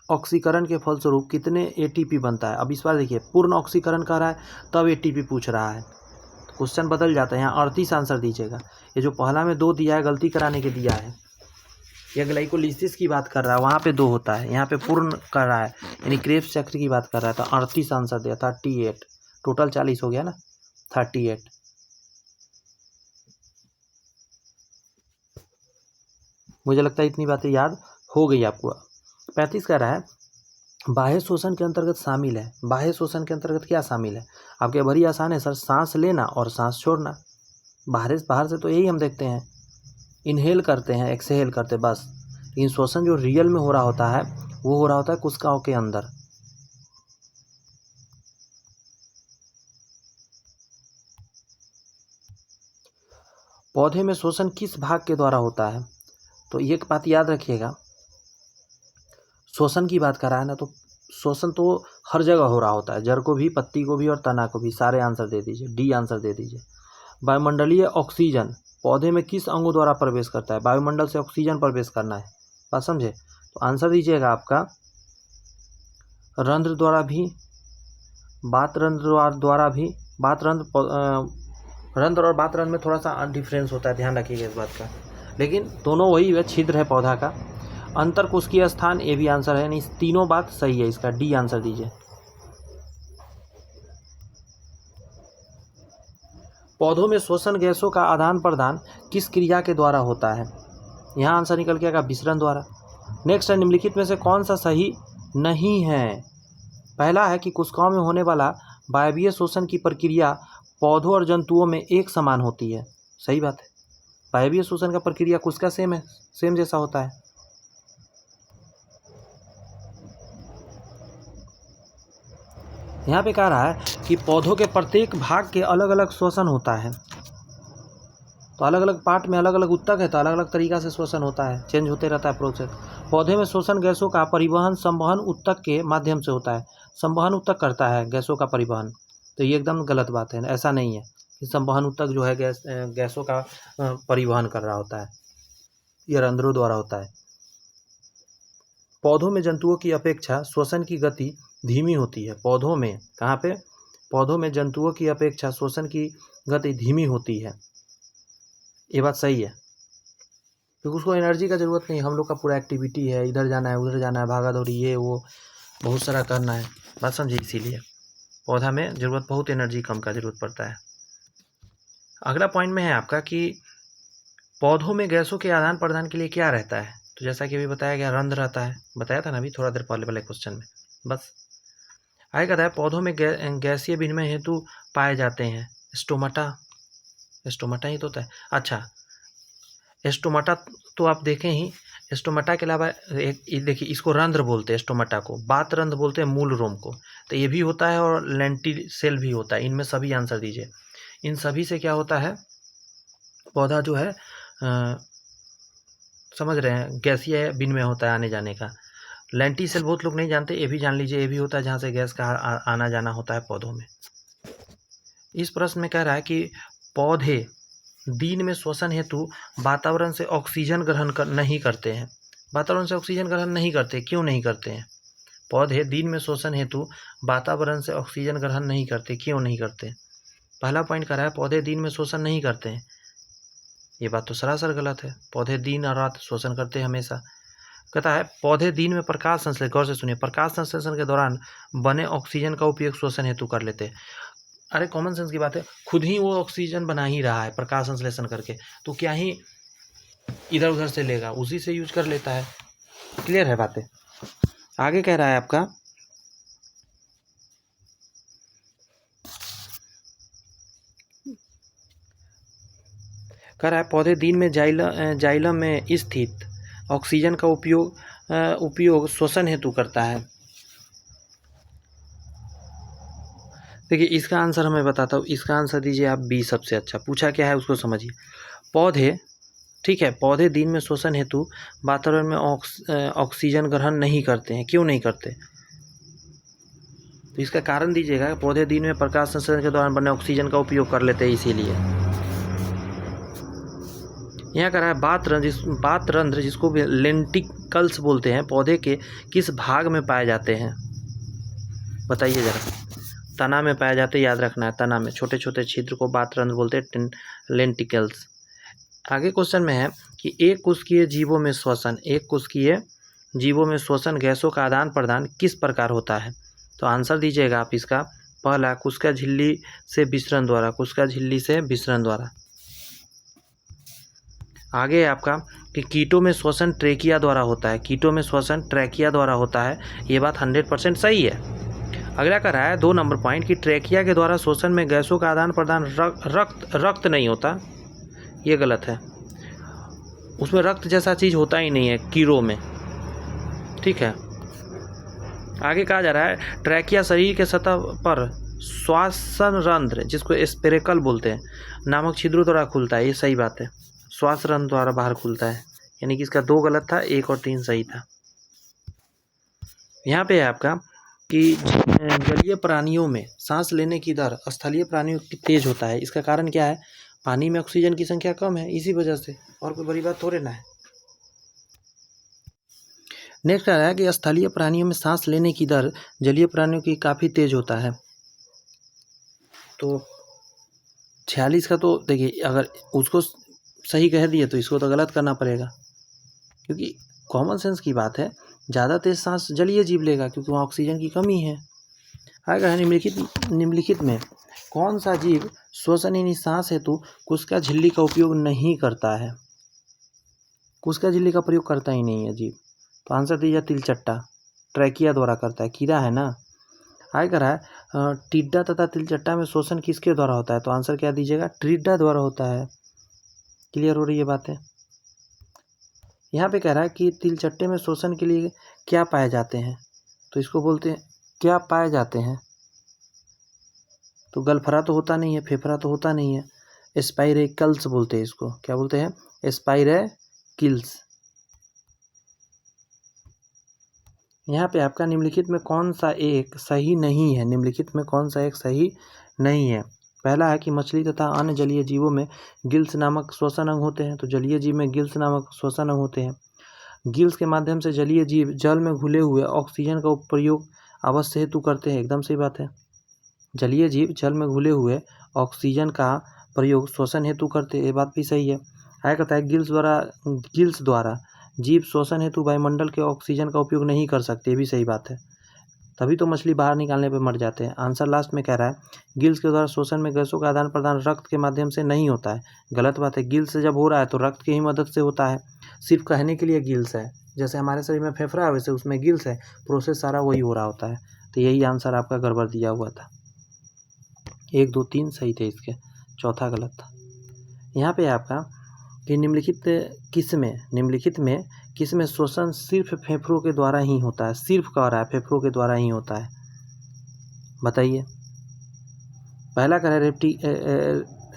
ऑक्सीकरण के फलस्वरूप कितने ATP बनता है? अब इस बार देखिए पूर्ण ऑक्सीकरण कर रहा है तब ATP पूछ रहा है, तो क्वेश्चन बदल जाता है। यहाँ 38 आंसर दीजिएगा। ये जो पहला में 2 दिया है, गलती कराने के दिया है। यह ग्लाइकोलिसिस की बात कर रहा है, वहाँ पे 2 होता है, यहाँ पे पूर्ण कर रहा है, यानी क्रेब्स चक्र की बात कर रहा है, तो 38 आंसर दिया। 38, टोटल 40 हो गया ना, 38। मुझे लगता है इतनी बातें याद हो गई आपको। 35 कह रहा है बाह्य शोषण के अंतर्गत शामिल है। बाह्य शोषण के अंतर्गत क्या शामिल है? आपके बड़ी आसान है सर, सांस लेना और सांस छोड़ना। बाहर से तो यही हम देखते हैं, इनहेल करते हैं, एक्सहेल करते, बस। लेकिन शोषण जो रियल में हो रहा होता है, वो हो रहा होता है कोशिकाओं के अंदर। पौधे में शोषण किस भाग के द्वारा होता है? तो एक बात याद रखिएगा, शोषण की बात कर रहा है ना, तो शोषण तो हर जगह हो रहा होता है, जड़ को भी, पत्ती को भी और तना को भी। सारे आंसर दे दीजिए, डी आंसर दे दीजिए। वायुमंडलीय ऑक्सीजन पौधे में किस अंगों द्वारा प्रवेश करता है? वायुमंडल से ऑक्सीजन प्रवेश करना है, बात समझे? तो आंसर दीजिएगा आपका रंध्र द्वारा भी, बातरंध्र द्वारा भी। रंध्र और बातरंध्र में थोड़ा सा डिफरेंस होता है, ध्यान रखिएगा इस बात का, लेकिन दोनों वही है, छिद्र है पौधा का। अंतरकोशिकीय स्थान, ये भी आंसर है, नहीं तीनों बात सही है, इसका डी आंसर दीजिए। पौधों में श्वसन गैसों का आदान प्रदान किस क्रिया के द्वारा होता है? यहाँ आंसर निकल के आएगा विसरण द्वारा। नेक्स्ट है, निम्नलिखित में से कौन सा सही नहीं है? पहला है कि कोशिकाओं में होने वाला वायवीय शोषण की प्रक्रिया पौधों और जंतुओं में एक समान होती है। सही बात है, वायवीय शोषण का प्रक्रिया कोशिका सेम है, सेम जैसा होता है। यहाँ पे कह रहा है कि पौधों के प्रत्येक भाग के अलग अलग श्वसन होता है, तो अलग अलग पार्ट में अलग अलग उत्तक है, तो अलग अलग तरीका से श्वसन होता है, चेंज होते रहता है प्रोसेस। पौधे में श्वसन गैसों का परिवहन संवहन उत्तक के माध्यम से होता है। संवहन उत्तक करता है गैसों का परिवहन, तो ये एकदम गलत बात है, ऐसा नहीं है कि संवहन उत्तक जो है गैसों का परिवहन कर रहा होता है, ये रंध्रों द्वारा होता है। पौधों में जंतुओं की अपेक्षा श्वसन की गति धीमी होती है। पौधों में, कहाँ पे? पौधों में जंतुओं की अपेक्षा श्वसन की गति धीमी होती है, ये बात सही है, क्योंकि उसको एनर्जी का ज़रूरत नहीं, हम लोग का पूरा एक्टिविटी है, इधर जाना है उधर जाना है, भागा दौड़ी ये वो बहुत सारा करना है, बात समझिए, इसीलिए पौधा में ज़रूरत बहुत एनर्जी कम का ज़रूरत पड़ता है। अगला पॉइंट में है आपका कि पौधों में गैसों के आदान प्रदान के लिए क्या रहता है? तो जैसा कि अभी बताया गया, रंध्र रहता है, बताया था ना अभी थोड़ा देर पहले वाले क्वेश्चन में। बस आगे कहता है पौधों में गैसीय विनिमय हेतु पाए जाते हैं स्टोमाटा, स्टोमाटा ही तो होता है। अच्छा, स्टोमाटा तो आप देखें ही, स्टोमाटा के अलावा एक देखिए, इसको रंध्र बोलते हैं, स्टोमाटा को बात रंध्र बोलते हैं, मूल रोम को, तो ये भी होता है और लेंटिसेल भी होता है। इनमें सभी आंसर दीजिए। इन सभी से क्या होता है, पौधा जो है समझ रहे हैं, गैसीय विनिमय होता है आने जाने का। लेंटिसेल बहुत लोग नहीं जानते, ये भी जान लीजिए, ये भी होता है जहाँ से गैस का आना जाना होता है पौधों में। इस प्रश्न में कह रहा है कि पौधे दिन में श्वसन हेतु वातावरण से ऑक्सीजन ग्रहण नहीं करते हैं। वातावरण से ऑक्सीजन ग्रहण नहीं करते, क्यों नहीं करते हैं? पौधे दिन में श्वसन हेतु वातावरण से ऑक्सीजन ग्रहण नहीं करते, क्यों नहीं करते? पहला पॉइंट कह रहा है पौधे दिन में श्वसन नहीं करते हैं, ये बात तो सरासर गलत है। पौधे दिन और रात श्वसन करते हैं हमेशा। कहता है पौधे दिन में प्रकाश संश्लेषण, गौर से सुनिए, प्रकाश संश्लेषण के दौरान बने ऑक्सीजन का उपयोग श्वसन हेतु कर लेते हैं। अरे कॉमन सेंस की बात है, खुद ही वो ऑक्सीजन बना ही रहा है प्रकाश संश्लेषण करके, तो क्या ही इधर उधर से लेगा, उसी से यूज कर लेता है। क्लियर है बातें? आगे कह रहा है आपका पौधे दिन में जाइलम में स्थित ऑक्सीजन का उपयोग श्वसन हेतु करता है। देखिए इसका आंसर मैं बताता हूँ, इसका आंसर दीजिए आप बी, सबसे अच्छा। पूछा क्या है उसको समझिए। पौधे, ठीक है, पौधे दिन में श्वसन हेतु वातावरण में ऑक्सीजन ग्रहण नहीं करते हैं, क्यों नहीं करते? तो इसका कारण दीजिएगा। पौधे दिन में प्रकाश संश्लेषण के दौरान बने ऑक्सीजन का उपयोग कर लेते हैं, इसीलिए। यहाँ कह रहा है बात रंध्र जिसको लेंटिकल्स बोलते हैं, पौधे के किस भाग में पाए जाते हैं? बताइए जरा। तना में पाए जाते, याद रखना है, तना में छोटे छोटे छिद्र को बात रंध्र बोलते हैं, लेंटिकल्स। आगे क्वेश्चन में है कि एक कोशिकीय जीवों में श्वसन गैसों का आदान प्रदान किस प्रकार होता है? तो आंसर दीजिएगा आप इसका। पहला, कोशिका झिल्ली से विसरण द्वारा, कोशिका झिल्ली से विसरण द्वारा। आगे आपका कि कीटों में श्वसन ट्रेकिया द्वारा होता है, कीटों में श्वसन ट्रेकिया द्वारा होता है, ये बात 100% सही है। अगला कर रहा है 2 नंबर पॉइंट कि ट्रेकिया के द्वारा श्वसन में गैसों का आदान प्रदान रक्त नहीं होता, ये गलत है। उसमें रक्त जैसा चीज़ होता ही नहीं है कीड़ों में, ठीक है। आगे कहा जा रहा है ट्रेकिया शरीर के सतह पर श्वासन रंध्र, जिसको स्पेरेकल बोलते हैं, नामक छिद्रों द्वारा खुलता है, ये सही बात है। श्वास रंध्र द्वारा बाहर खुलता है, यानी कि इसका 2 गलत था, 1 और 3 सही था। यहाँ पे है आपका कि जलीय प्राणियों में सांस लेने की दर स्थलीय प्राणियों की तेज होता है, इसका कारण क्या है? पानी में ऑक्सीजन की संख्या कम है, इसी वजह से, और कोई बड़ी बात थोड़े ना है। नेक्स्ट आ रहा है कि स्थलीय प्राणियों में सांस लेने की दर जलीय प्राणियों की काफ़ी तेज होता है। तो 46 का तो देखिए, अगर उसको सही कह दिए तो इसको तो गलत करना पड़ेगा, क्योंकि कॉमन सेंस की बात है, ज़्यादा तेज सांस जलीय जीव लेगा क्योंकि वहाँ ऑक्सीजन की कमी है। आगे निम्नलिखित में कौन सा जीव श्वसन यानी सांस हेतु कोशिका झिल्ली का उपयोग नहीं करता है? कोशिका झिल्ली का प्रयोग करता ही नहीं है जीव, तो आंसर दीजिए तिलचट्टा, ट्रैकिया द्वारा करता है, कीड़ा है ना। आगे कह रहा है टिड्डा तथा तिलचट्टा में शोषण किसके द्वारा होता है? तो आंसर क्या दीजिएगा? टिड्डा द्वारा होता है। क्लियर हो रही है बातें? यहाँ पे कह रहा है कि तिलचट्टे में शोषण के लिए क्या पाए जाते हैं? तो इसको बोलते हैं क्या पाए जाते हैं? तो गलफरा तो होता नहीं है, फेफड़ा तो होता नहीं है, स्पाइरेकल्स बोलते हैं इसको। क्या बोलते हैं? स्पाइरेकिल्स। यहाँ पे आपका निम्नलिखित में कौन सा एक सही नहीं है? निम्नलिखित में कौन सा एक सही नहीं है? पहला है कि मछली तथा अन्य जलीय जीवों में गिल्स नामक श्वसन अंग होते हैं। तो जलीय जीव में गिल्स नामक श्वसन अंग होते हैं। गिल्स के माध्यम से जलीय जीव जल में घुले हुए ऑक्सीजन का प्रयोग अवश्य हेतु करते हैं। एकदम सही बात है। जलीय जीव जल में घुले हुए ऑक्सीजन का प्रयोग श्वसन हेतु करते हैं, ये बात भी सही है। आगे कहता है गिल्स द्वारा जीव श्वसन हेतु वायुमंडल के ऑक्सीजन का उपयोग नहीं कर सकते, ये भी सही बात है, तभी तो मछली बाहर निकालने पर मर जाते हैं। आंसर लास्ट में कह रहा है गिल्स के द्वारा श्वसन में गैसों का आदान प्रदान रक्त के माध्यम से नहीं होता है। गलत बात है, गिल्स से जब हो रहा है तो रक्त की ही मदद से होता है। सिर्फ कहने के लिए गिल्स है, जैसे हमारे शरीर में फेफड़ा है वैसे उसमें गिल्स है, प्रोसेस सारा वही हो रहा होता है। तो यही आंसर आपका गड़बड़ दिया हुआ था। 1 2 3 सही थे इसके, चौथा गलत था। यहाँ पे आपका कि निम्नलिखित किसमें श्वसन सिर्फ फेफड़ों के द्वारा ही होता है? सिर्फ कह रहा है फेफड़ों के द्वारा ही होता है, बताइए। पहला कह रहा है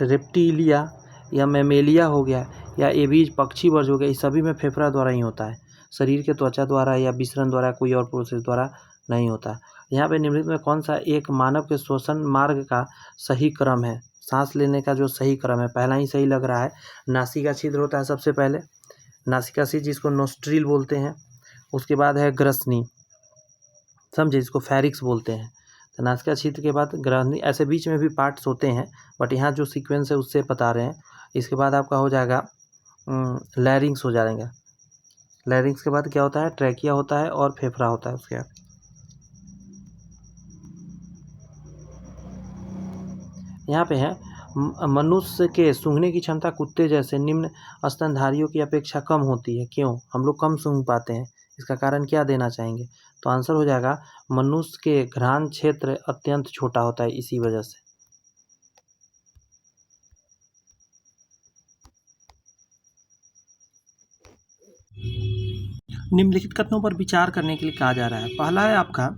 रेप्टिलिया या मैमेलिया हो गया या एबीज पक्षी वर्ज हो गया, इस सभी में फेफड़ा द्वारा ही होता है, शरीर के त्वचा द्वारा या विसरण द्वारा कोई और प्रोसेस द्वारा नहीं होता। यहाँ पे निम्नलिखित में कौन सा एक मानव के श्वसन मार्ग का सही क्रम है? सांस लेने का जो सही क्रम है, पहला ही सही लग रहा है। नासिका छिद्र होता है सबसे पहले, नासिका छिद्र जिसको नोस्ट्रिल बोलते हैं। उसके बाद है ग्रसनी, समझे, जिसको फेरिक्स बोलते हैं। तो नासिका छिद्र के बाद ग्रसनी, ऐसे बीच में भी पार्ट्स होते हैं, बट यहाँ जो सीक्वेंस है उससे बता रहे हैं। इसके बाद आपका हो जाएगा लैरिंग्स हो जाएगा। लैरिंग्स के बाद क्या होता है? ट्रैकिया होता है और फेफड़ा होता है उसके बाद। यहाँ पे है मनुष्य के सूंघने की क्षमता कुत्ते जैसे निम्न स्तनधारियों की अपेक्षा कम होती है। क्यों हम लोग कम सूंघ पाते हैं? इसका कारण क्या देना चाहेंगे? तो आंसर हो जाएगा मनुष्य के घ्राण क्षेत्र अत्यंत छोटा होता है, इसी वजह से। निम्नलिखित कथनों पर विचार करने के लिए कहा जा रहा है। पहला है आपका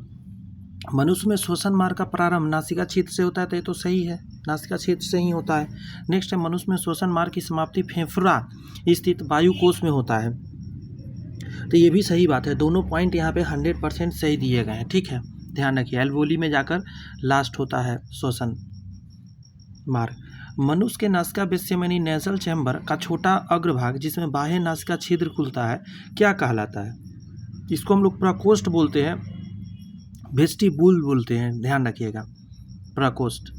मनुष्य में श्वसन मार्ग का प्रारंभ नासिका छिद्र से होता है, तो ये तो सही है, नासिका छिद्र से ही होता है। नेक्स्ट है मनुष्य में श्वसन मार्ग की समाप्ति फेफड़ा स्थित वायुकोश में होता है, तो ये भी सही बात है। दोनों पॉइंट यहाँ पे 100% सही दिए गए हैं, ठीक है, ध्यान रखिए। एल्वोली में जाकर लास्ट होता है श्वसन मार्ग। मनुष्य के नासिका बेस्यम यानी नेजल चैम्बर का छोटा अग्रभाग जिसमें बाह्य नासिका छिद्र खुलता है क्या कहलाता है? इसको हम लोग प्रकोष्ठ बोलते हैं, वेस्टिब्यूल बोलते हैं, ध्यान रखिएगा, प्रकोष्ठ।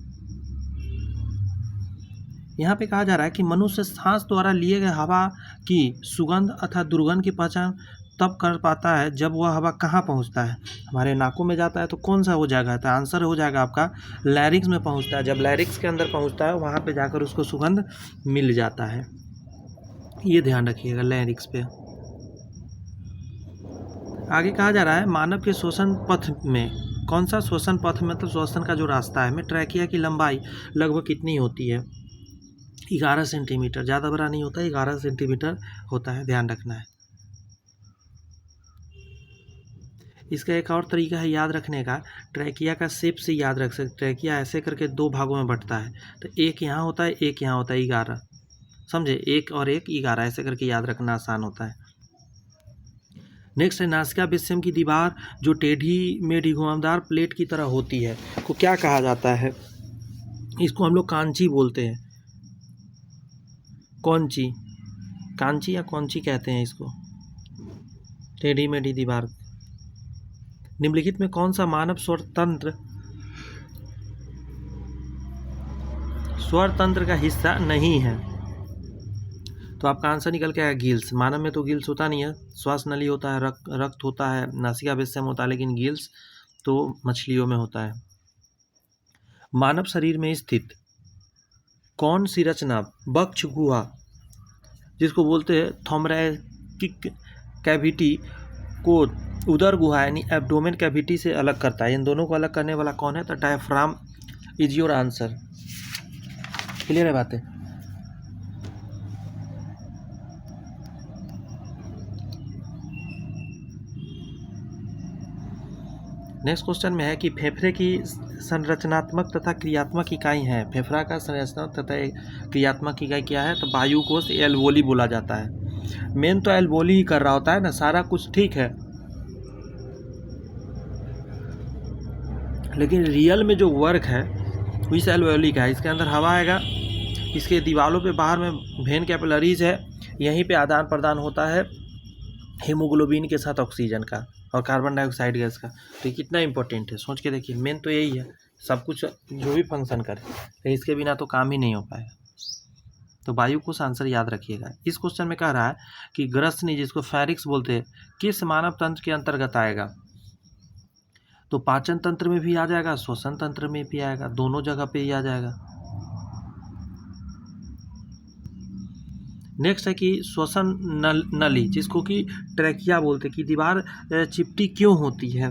यहाँ पे कहा जा रहा है कि मनुष्य सांस द्वारा लिए गए हवा की सुगंध अथवा दुर्गंध की पहचान तब कर पाता है जब वह हवा कहाँ पहुँचता है? हमारे नाकों में जाता है तो कौन सा हो जाएगा? तो आंसर हो जाएगा आपका लैरिंग्स में पहुँचता है। जब लैरिंग्स के अंदर पहुँचता है वहाँ पे जाकर उसको सुगंध मिल जाता है, ये ध्यान रखिएगा, लैरिंग्स पे। आगे कहा जा रहा है मानव के श्वसन पथ में कौन सा श्वसन पथ, मतलब श्वसन का जो रास्ता है, में ट्रैकिया की लंबाई लगभग कितनी होती है? 11 सेंटीमीटर, ज़्यादा बड़ा नहीं होता है, 11 सेंटीमीटर होता है, ध्यान रखना है। इसका एक और तरीका है याद रखने का, ट्रैकिया का शेप से याद रख सकते। ट्रैकिया ऐसे करके 2 भागों में बंटता है, तो एक यहाँ होता है, एक यहाँ होता है, 11, समझे, एक और एक 11, ऐसे करके याद रखना आसान होता है। नेक्स्ट है नासिका बेस्यम की दीवार जो टेढ़ी मेढ़ी घुमावदार प्लेट की तरह होती है को क्या कहा जाता है? इसको हम लोग कांची बोलते हैं, कौंची, कांची या कौंची कहते हैं इसको, टेढ़ी मेढ़ी दीवार। निम्नलिखित में कौन सा मानव स्वर तंत्र का हिस्सा नहीं है? तो तो आपका आंसर निकल के आया गिल्स। मानव में तो गिल्स होता नहीं है, श्वास नली होता है, रक्त होता है, नासिका बेसिन होता है, लेकिन गिल्स तो मछलियों में होता है। मानव शरीर में स्थित कौन सी रचना वक्ष गुहा जिसको बोलते हैं थोरैकिक कैविटी को उदर गुहा यानी एब्डोमेन कैविटी से अलग करता है? इन दोनों को अलग करने वाला कौन है? तो diaphragm is your answer. Clear है बातें? नेक्स्ट क्वेश्चन में है कि फेफड़े की संरचनात्मक तथा क्रियात्मक इकाई है। फेफड़ा का संरचनात्मक तथा क्रियात्मक इकाई क्या है? तो वायुकोश एल्वोली बोला जाता है। मेन तो एल्वोली ही कर रहा होता है ना, सारा कुछ ठीक है, लेकिन रियल में जो वर्क है वो इस एल्वोली का है। इसके अंदर हवा आएगा, इसके दीवारों पे बाहर में वेन कैपिलरीज है, यहीं पे आदान प्रदान होता है हीमोग्लोबिन के साथ ऑक्सीजन का और कार्बन डाइऑक्साइड गैस का। तो ये कितना इंपॉर्टेंट है, सोच के देखिए। मेन तो यही है, सब कुछ जो भी फंक्शन करे, तो इसके बिना तो काम ही नहीं हो पाएगा। तो वायु को आंसर याद रखिएगा। इस क्वेश्चन में कह रहा है कि ग्रसनी, जिसको फेरिक्स बोलते हैं, किस मानव तंत्र के अंतर्गत आएगा? तो पाचन तंत्र में भी आ जाएगा, श्वसन तंत्र में भी आएगा, दोनों जगह पे ही आ जाएगा। नेक्स्ट है कि श्वसन नली, जिसको कि ट्रैकिया बोलते हैं, की दीवार चिपटी क्यों होती है?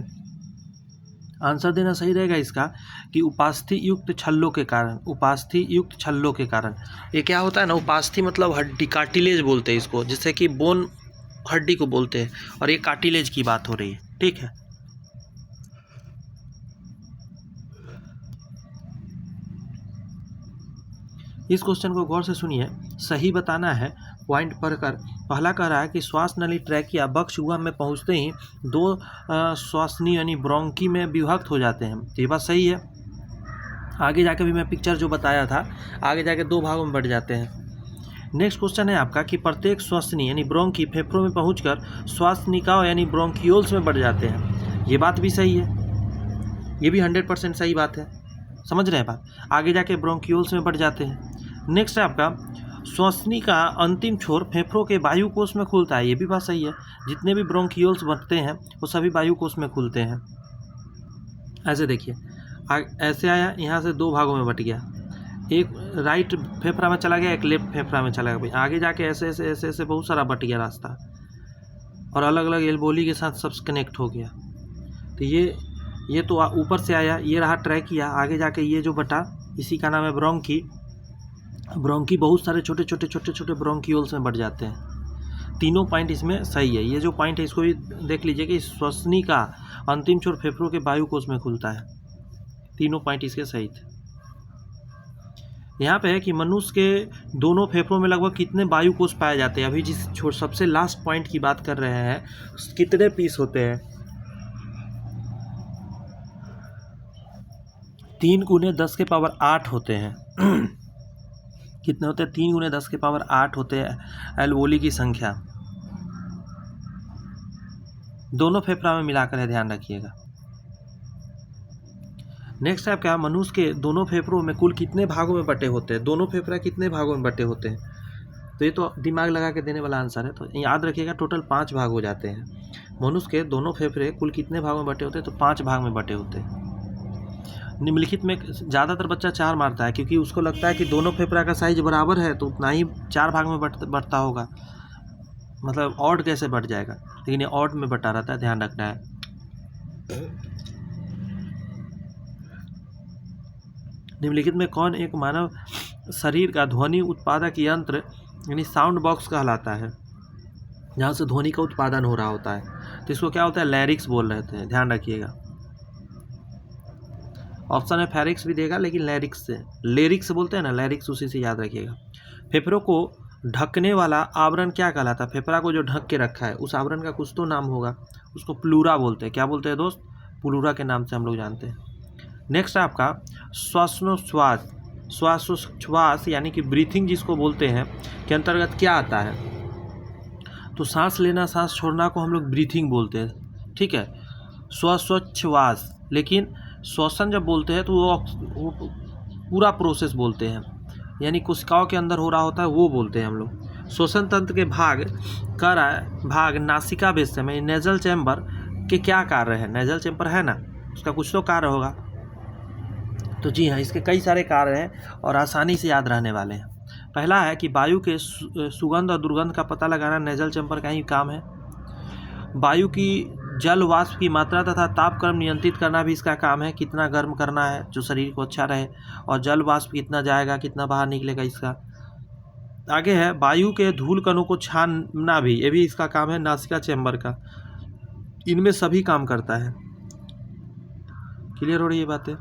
आंसर देना सही रहेगा इसका कि उपास्थि युक्त छल्लों के कारण। उपास्थि युक्त छल्लों के कारण। ये क्या होता है ना, उपास्थि मतलब हड्डी, कार्टिलेज बोलते हैं इसको, जिससे कि बोन हड्डी को बोलते हैं, और ये कार्टिलेज की बात हो रही है, ठीक है। इस क्वेश्चन को गौर से सुनिए, सही बताना है पॉइंट पढ़कर। पहला कह रहा है कि श्वास नली ट्रैकिया वक्ष गुहा में पहुंचते ही दो श्वासनी यानी ब्रोंकी में विभक्त हो जाते हैं। ये बात सही है। आगे जाके भी मैं पिक्चर जो बताया था, आगे जाके दो भागों में बढ़ जाते हैं। नेक्स्ट क्वेश्चन है आपका कि प्रत्येक श्वसनी यानी ब्रोंकी फेफड़ों में पहुंचकर श्वासनिकाओं यानी ब्रोंकियोल्स में बढ़ जाते हैं। ये बात भी सही है, ये भी 100% सही बात है, समझ रहे हैं बात। आगे जाके ब्रोंकियोल्स में बढ़ जाते हैं। नेक्स्ट है आपका श्वसनी का अंतिम छोर फेफड़ों के वायुकोश में खुलता है। ये भी बात सही है, जितने भी ब्रोंकियोल्स बनते हैं वो सभी वायुकोश में खुलते हैं। ऐसे देखिए, ऐसे आया, यहाँ से दो भागों में बट गया, एक राइट फेफड़ा में चला गया, एक लेफ्ट फेफड़ा में चला गया। आगे जाके ऐसे ऐसे ऐसे ऐसे बहुत सारा बट गया रास्ता, और अलग अलग एल्वोली के साथ सब कनेक्ट हो गया। तो ये तो ऊपर से आया, ये रहा ट्रैकिया, आगे जाके ये जो बटा इसी का नाम है ब्रोंकी। ब्रोंकी बहुत सारे छोटे छोटे ब्रोंकियोल्स में बढ़ जाते हैं। तीनों पॉइंट इसमें सही है। ये जो पॉइंट है इसको भी देख लीजिए कि श्वसनी का अंतिम छोर फेफड़ों के वायुकोश में खुलता है। तीनों पॉइंट इसके सही थे। यहाँ पे है कि मनुष्य के दोनों फेफड़ों में लगभग कितने वायुकोश पाए जाते हैं? अभी जिस सबसे लास्ट पॉइंट की बात कर रहे हैं, कितने पीस होते हैं? 3 × 10⁸ होते हैं। कितने होते हैं? 3 × 10⁸ होते हैं एल्वोली की संख्या। दोनों फेफड़ा में मिलाकर है, ध्यान रखिएगा। नेक्स्ट है क्या, मनुष्य के दोनों फेफड़ों में कुल कितने भागों में बटे होते हैं? दोनों फेफड़ा कितने भागों में बटे होते हैं? तो ये तो दिमाग लगा के देने वाला आंसर है, तो याद रखिएगा टोटल 5 भाग हो जाते हैं। मनुष्य के दोनों फेफड़े कुल कितने भागों में बटे होते हैं? तो 5 भाग में बटे होते हैं। निम्नलिखित में ज़्यादातर बच्चा 4 मारता है, क्योंकि उसको लगता है कि दोनों फेफड़ा का साइज बराबर है तो उतना ही 4 भाग में बढ़ता होगा, मतलब ऑड कैसे बढ़ जाएगा, लेकिन ये ऑड में बटा रहता है, ध्यान रखना है। निम्नलिखित में कौन एक मानव शरीर का ध्वनि उत्पादक यंत्र यानी साउंड बॉक्स कहलाता है, जहाँ से ध्वनि का उत्पादन हो रहा होता है? तो इसको क्या होता है? लैरिक्स बोल रहे थे, ध्यान रखिएगा। ऑप्शन है फेरिक्स भी देगा, लेकिन लैरिक्स से, लेरिक्स बोलते हैं ना, लैरिक्स, उसी से याद रखिएगा। फेफड़ों को ढकने वाला आवरण क्या कहलाता है? फेफड़ा को जो ढक के रखा है उस आवरण का कुछ तो नाम होगा, उसको प्लूरा बोलते हैं। क्या बोलते हैं दोस्त? प्लूरा के नाम से हम लोग जानते हैं। नेक्स्ट है आपका श्वासोच्छ्वास। श्वासोच्छ्वास यानी कि ब्रीथिंग जिसको बोलते हैं, के अंतर्गत क्या आता है? तो सांस लेना सांस छोड़ना को हम लोग ब्रीथिंग बोलते हैं, ठीक है, श्वासोच्छ्वास। लेकिन श्वसन जब बोलते हैं तो वो पूरा प्रोसेस बोलते हैं, यानी कोशिकाओं के अंदर हो रहा होता है, वो बोलते हैं हम लोग। श्वसन तंत्र के भाग कर भाग नासिका बेस में नेजल चैम्बर के क्या कार्य है? नेजल चैम्बर है ना, उसका कुछ तो कार्य होगा। तो जी हाँ, इसके कई सारे कार्य हैं और आसानी से याद रहने वाले हैं। पहला है कि वायु के सुगंध और दुर्गंध का पता लगाना नेजल चैम्बर का ही काम है। वायु की जल वाष्प की मात्रा तथा तापक्रम नियंत्रित करना भी इसका काम है, कितना गर्म करना है जो शरीर को अच्छा रहे, और जल वाष्प कितना जाएगा कितना बाहर निकलेगा इसका। आगे है वायु के धूल कणों को छानना भी, ये भी इसका काम है नासिका चैम्बर का। इनमें सभी काम करता है। क्लियर हो रही है बातें?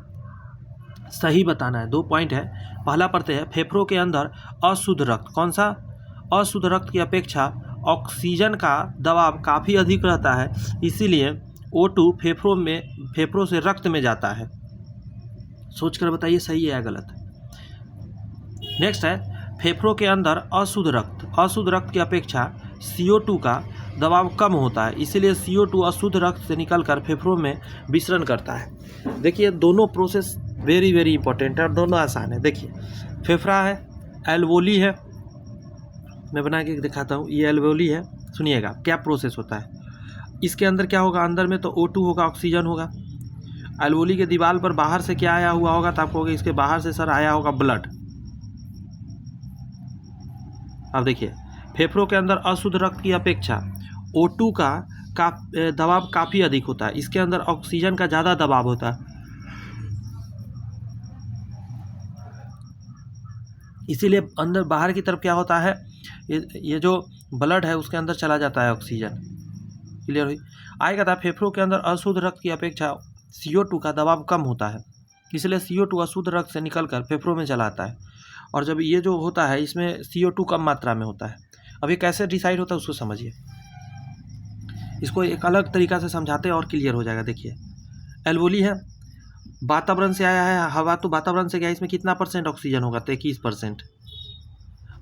सही बताना है। 2 पॉइंट है। पहला पढ़ते हैं, फेफड़ों के अंदर अशुद्ध रक्त, कौन सा? अशुद्ध रक्त की अपेक्षा ऑक्सीजन का दबाव काफ़ी अधिक रहता है, इसीलिए O2 फेफड़ों से रक्त में जाता है। सोच कर बताइए सही है या गलत। नेक्स्ट है, फेफड़ों के अंदर अशुद्ध रक्त की अपेक्षा CO2 का दबाव कम होता है, इसीलिए CO2 अशुद्ध रक्त से निकलकर फेफड़ों में विसरण करता है। देखिए दोनों प्रोसेस वेरी वेरी इंपॉर्टेंट है और दोनों आसान है। देखिए फेफड़ा है, एल्वोली है, मैं बना के दिखाता हूँ। ये एल्वोली है, सुनिएगा क्या प्रोसेस होता है। इसके अंदर क्या होगा? अंदर में तो O2 होगा, ऑक्सीजन होगा। एल्वोली के दीवार पर बाहर से क्या आया हुआ होगा? तो आपको होगा इसके बाहर से सर आया होगा ब्लड। अब देखिए फेफड़ों के अंदर अशुद्ध रक्त की अपेक्षा O2 का दबाव काफ़ी अधिक होता है, इसके अंदर ऑक्सीजन का ज़्यादा दबाव होता है, इसीलिए अंदर बाहर की तरफ क्या होता है, ये जो ब्लड है उसके अंदर चला जाता है ऑक्सीजन। क्लियर हुई? आएगा था फेफड़ों के अंदर अशुद्ध रक्त की अपेक्षा CO2 का दबाव कम होता है, इसलिए CO2 अशुद्ध रक्त से निकलकर फेफड़ों में चला आता है। और जब ये जो होता है इसमें CO2 कम मात्रा में होता है। अब ये कैसे डिसाइड होता है उसको समझिए। इसको एक अलग तरीक़ा से समझाते हैं और क्लियर हो जाएगा। देखिए एल्वोली है, वातावरण से आया है, हवा तो वातावरण से गया, इसमें कितना % ऑक्सीजन होगा? तो 21%।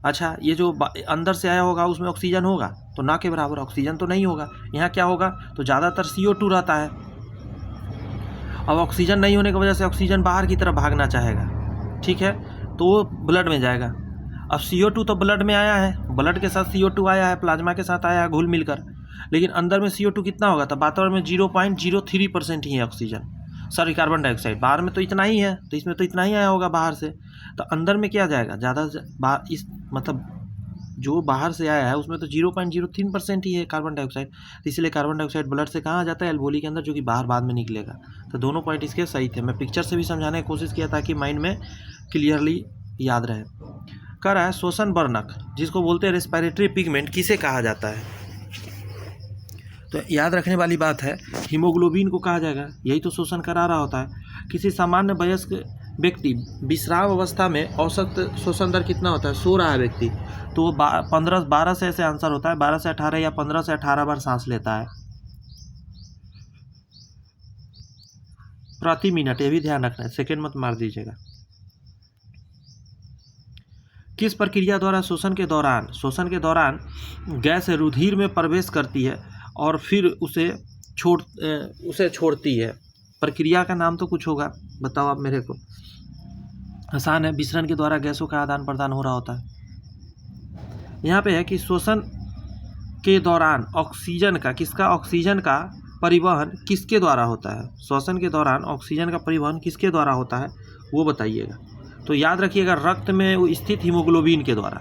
अच्छा, ये जो अंदर से आया होगा उसमें ऑक्सीजन होगा? तो ना के बराबर ऑक्सीजन तो नहीं होगा। यहाँ क्या होगा? तो ज़्यादातर CO2 रहता है। अब ऑक्सीजन नहीं होने की वजह से ऑक्सीजन बाहर की तरफ भागना चाहेगा, ठीक है, तो वो ब्लड में जाएगा। अब CO2 तो ब्लड में आया है, ब्लड के साथ CO2 आया है, प्लाज्मा के साथ आया है घुल मिलकर, लेकिन अंदर में CO2 कितना होगा? तो वातावरण में 0.03% ही है ऑक्सीजन, सॉरी कार्बन डाइऑक्साइड। बाहर में तो इतना ही है, तो इसमें तो इतना ही आया होगा बाहर से, तो अंदर में क्या जाएगा? ज़्यादा इस मतलब जो बाहर से आया है उसमें तो 0.03% ही है कार्बन डाइऑक्साइड, तो इसलिए कार्बन डाइऑक्साइड ब्लड से कहाँ जाता है? एल्वोली के अंदर, जो कि बाहर बाद में निकलेगा। तो दोनों पॉइंट इसके सही थे। मैं पिक्चर से भी समझाने की कोशिश किया ताकि माइंड में क्लियरली याद रहे। कह रहा है श्वसन वर्णक, जिसको बोलते हैं रेस्पिरेटरी पिगमेंट, किसे कहा जाता है? तो याद रखने वाली बात है, हीमोग्लोबिन को कहा जाएगा, यही तो शोषण करा रहा होता है। किसी सामान्य वयस्क व्यक्ति विश्राम अवस्था में औसत श्वसन दर कितना होता है? सो रहा है व्यक्ति, तो वो 12 से ऐसे आंसर होता है, 12 से 18 या 15 से 18 बार सांस लेता है प्रति मिनट। ये भी ध्यान रखना है, सेकेंड मत मार दीजिएगा। किस प्रक्रिया द्वारा श्वसन के दौरान गैस रुधिर में प्रवेश करती है और फिर उसे छोड़ती है? प्रक्रिया का नाम तो कुछ होगा, बताओ आप मेरे को। आसान है, विसरण के द्वारा गैसों का आदान प्रदान हो रहा होता है। यहाँ पे है कि श्वसन के दौरान ऑक्सीजन का परिवहन किसके द्वारा होता है? श्वसन के दौरान ऑक्सीजन का परिवहन किसके द्वारा होता है वो बताइएगा। तो याद रखिएगा, रक्त में स्थित हीमोग्लोबिन के द्वारा।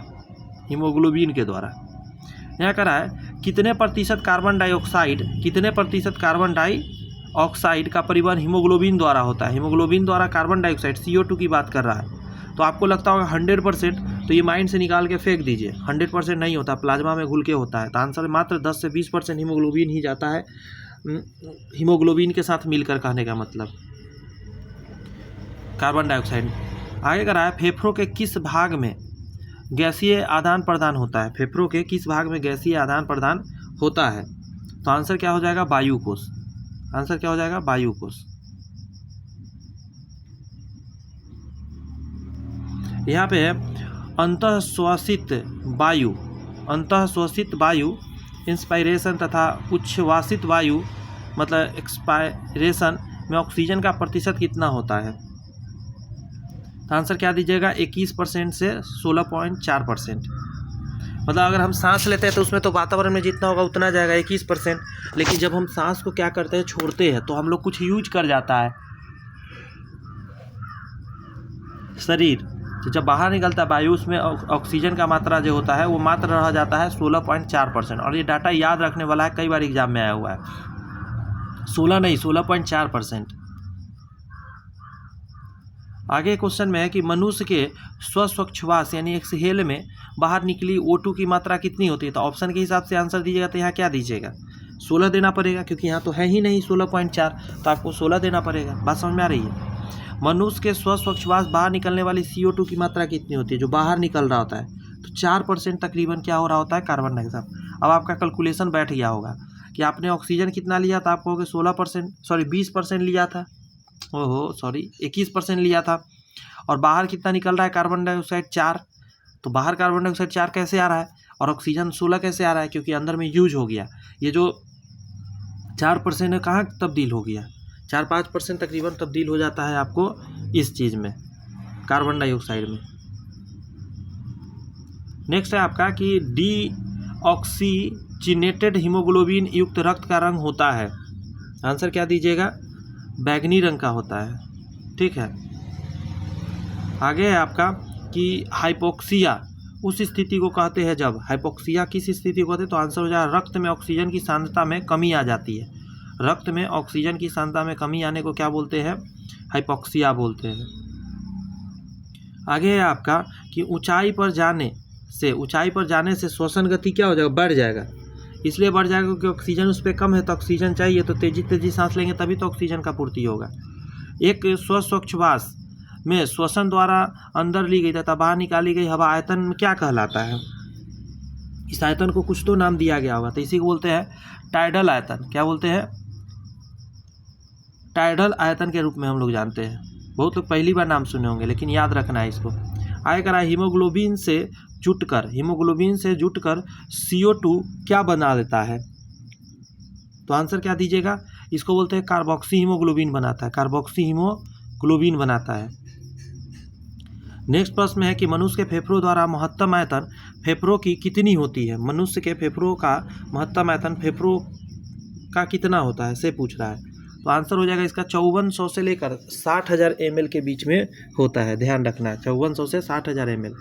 यहाँ कह रहा है कितने प्रतिशत कार्बन डाइऑक्साइड का परिवहन हीमोग्लोबिन द्वारा होता है? हीमोग्लोबिन द्वारा कार्बन डाइऑक्साइड CO2 की बात कर रहा है, तो आपको लगता होगा 100%, तो ये माइंड से निकाल के फेंक दीजिए। 100% नहीं होता, प्लाज्मा में घुल के होता है। तो आंसर मात्र 10 से 20% हीमोग्लोबिन ही जाता है, हीमोग्लोबिन के साथ मिलकर, कहने का मतलब कार्बन डाइऑक्साइड। आगे कर रहा है फेफड़ों के किस भाग में गैसीय आदान प्रदान होता है? फेफड़ों के किस भाग में गैसीय आदान प्रदान होता है? तो आंसर क्या हो जाएगा? वायुकोश। आंसर क्या हो जाएगा? वायुकोश। यहाँ पे है अंतःश्वासित वायु इंस्पायरेशन तथा उच्छ्वासित वायु मतलब एक्सपायरेशन में ऑक्सीजन का प्रतिशत कितना होता है? तो आंसर क्या दीजिएगा? 21% से 16.4%। मतलब अगर हम सांस लेते हैं तो उसमें तो वातावरण में जितना होगा उतना जाएगा 21%, लेकिन जब हम सांस को क्या करते हैं, छोड़ते हैं, तो हम लोग कुछ यूज कर जाता है शरीर। तो जब बाहर निकलता है वायु, उसमें ऑक्सीजन का मात्रा जो होता है वो मात्र रह जाता है 16.4%। और ये डाटा याद रखने वाला है, कई बार एग्जाम में आया हुआ है। 16 नहीं, 16.4%। आगे क्वेश्चन में है कि मनुष्य के स्वच्छवास यानी एक्सहेल में बाहर निकली O2 की मात्रा कितनी होती है। तो ऑप्शन के हिसाब से आंसर दीजिएगा, तो यहाँ क्या दीजिएगा, 16 देना पड़ेगा, क्योंकि यहाँ तो है ही नहीं 16.4, तो आपको 16 देना पड़ेगा। बात समझ में आ रही है। मनुष्य के स्वच्छवास बाहर निकलने वाली CO2 की मात्रा कितनी होती है, जो बाहर निकल रहा होता है, तो 4% तकरीबन क्या हो रहा होता है, कार्बन डाइऑक्साइड। अब आपका कैलकुलेशन बैठ गया होगा कि आपने ऑक्सीजन कितना लिया था, आप कहोगे 16%, सॉरी 20% लिया था, ओहो सॉरी 21% लिया था, और बाहर कितना निकल रहा है कार्बन डाइऑक्साइड 4। तो बाहर कार्बन डाइऑक्साइड 4 कैसे आ रहा है और ऑक्सीजन 16 कैसे आ रहा है, क्योंकि अंदर में यूज हो गया। ये जो 4% है कहाँ तब्दील हो गया, 4-5% तकरीबन तब्दील हो जाता है आपको इस चीज़ में, कार्बन डाइऑक्साइड में। नेक्स्ट है आपका कि डीऑक्सीजिनेटेड हीमोग्लोबिन युक्त रक्त का रंग होता है। आंसर क्या दीजिएगा, बैगनी रंग का होता है। ठीक है। आगे है आपका कि हाइपोक्सिया उस स्थिति को कहते हैं, जब हाइपोक्सिया किस स्थिति को कहते हैं, तो आंसर हो जाएगा रक्त में ऑक्सीजन की सांद्रता में कमी आ जाती है। रक्त में ऑक्सीजन की सांद्रता में कमी आने को क्या बोलते हैं, हाइपोक्सिया बोलते हैं। आगे है आपका कि ऊंचाई पर जाने से श्वसन गति क्या हो जाएगा, बढ़ जाएगा। इसलिए बढ़ जाएगा क्योंकि ऑक्सीजन उस पर कम है, तो ऑक्सीजन चाहिए, तो तेजी सांस लेंगे तभी तो ऑक्सीजन का पूर्ति होगा। एक स्वच्छवास में श्वसन द्वारा अंदर ली गई तथा बाहर निकाली गई हवा आयतन में क्या कहलाता है। इस आयतन को कुछ तो नाम दिया गया होगा, तो इसी को बोलते हैं टाइडल आयतन। क्या बोलते हैं, टाइडल आयतन के रूप में हम लोग जानते हैं। बहुत लोग पहली बार नाम सुने होंगे, लेकिन याद रखना है इसको। आगे करा हीमोग्लोबिन से जुटकर CO2 क्या बना देता है, तो आंसर क्या दीजिएगा, इसको बोलते हैं कार्बोक्सी हीमोग्लोबिन बनाता है, कार्बोक्सी हीमोग्लोबिन बनाता है। नेक्स्ट प्रश्न है कि मनुष्य के फेफड़ों द्वारा महत्तम आयतन फेफड़ों की कितनी होती है। मनुष्य के फेफड़ों का महत्तम आयतन फेफड़ों का कितना होता है, से पूछ रहा है। तो आंसर हो जाएगा इसका 5400 से लेकर 60,000 ml के बीच में होता है। ध्यान रखना है, 5400 से 60,000 ml।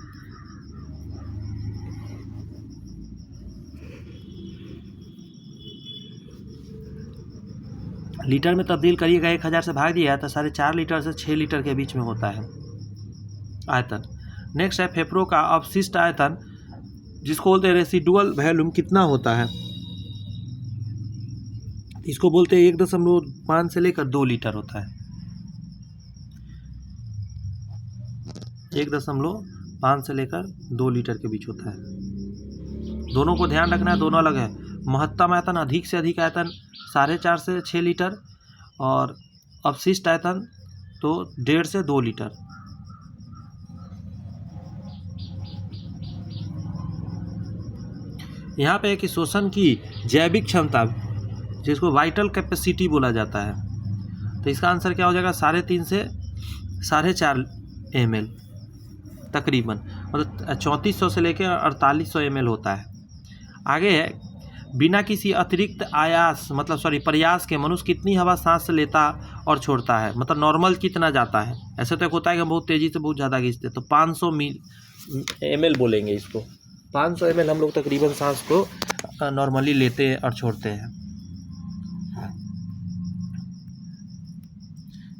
लीटर में तब्दील करिएगा, 1000 से भाग दिया तो 4.5 लीटर से 6 लीटर के बीच में होता है आयतन। नेक्स्ट है फेफड़ों का अवशिष्ट आयतन, जिसको बोलते हैं रेसिडुअल वॉल्यूम, कितना होता है। इसको बोलते हैं 1.5 से लेकर 2 लीटर होता है। 1.5 से लेकर 2 लीटर के बीच होता है। दोनों को ध्यान रखना है, दोनों अलग है। महत्तम आयतन अधिक से अधिक आयतन 4.5 से 6 लीटर, और अवशिष्ट आयतन तो 1.5 से 2 लीटर। यहाँ पे है कि श्वसन की जैविक क्षमता, जिसको वाइटल कैपेसिटी बोला जाता है, तो इसका आंसर क्या हो जाएगा, 3.5 से 4.5 ml तकरीबन, मतलब 3400 से लेकर 4800 ml होता है। आगे है बिना किसी अतिरिक्त प्रयास के मनुष्य कितनी हवा सांस लेता और छोड़ता है, मतलब नॉर्मल कितना जाता है। ऐसे तो एक होता है कि हम बहुत तेज़ी से बहुत ज़्यादा खींचते, तो 500 ml बोलेंगे इसको। 500 ml हम लोग तकरीबन सांस को नॉर्मली लेते हैं और छोड़ते हैं।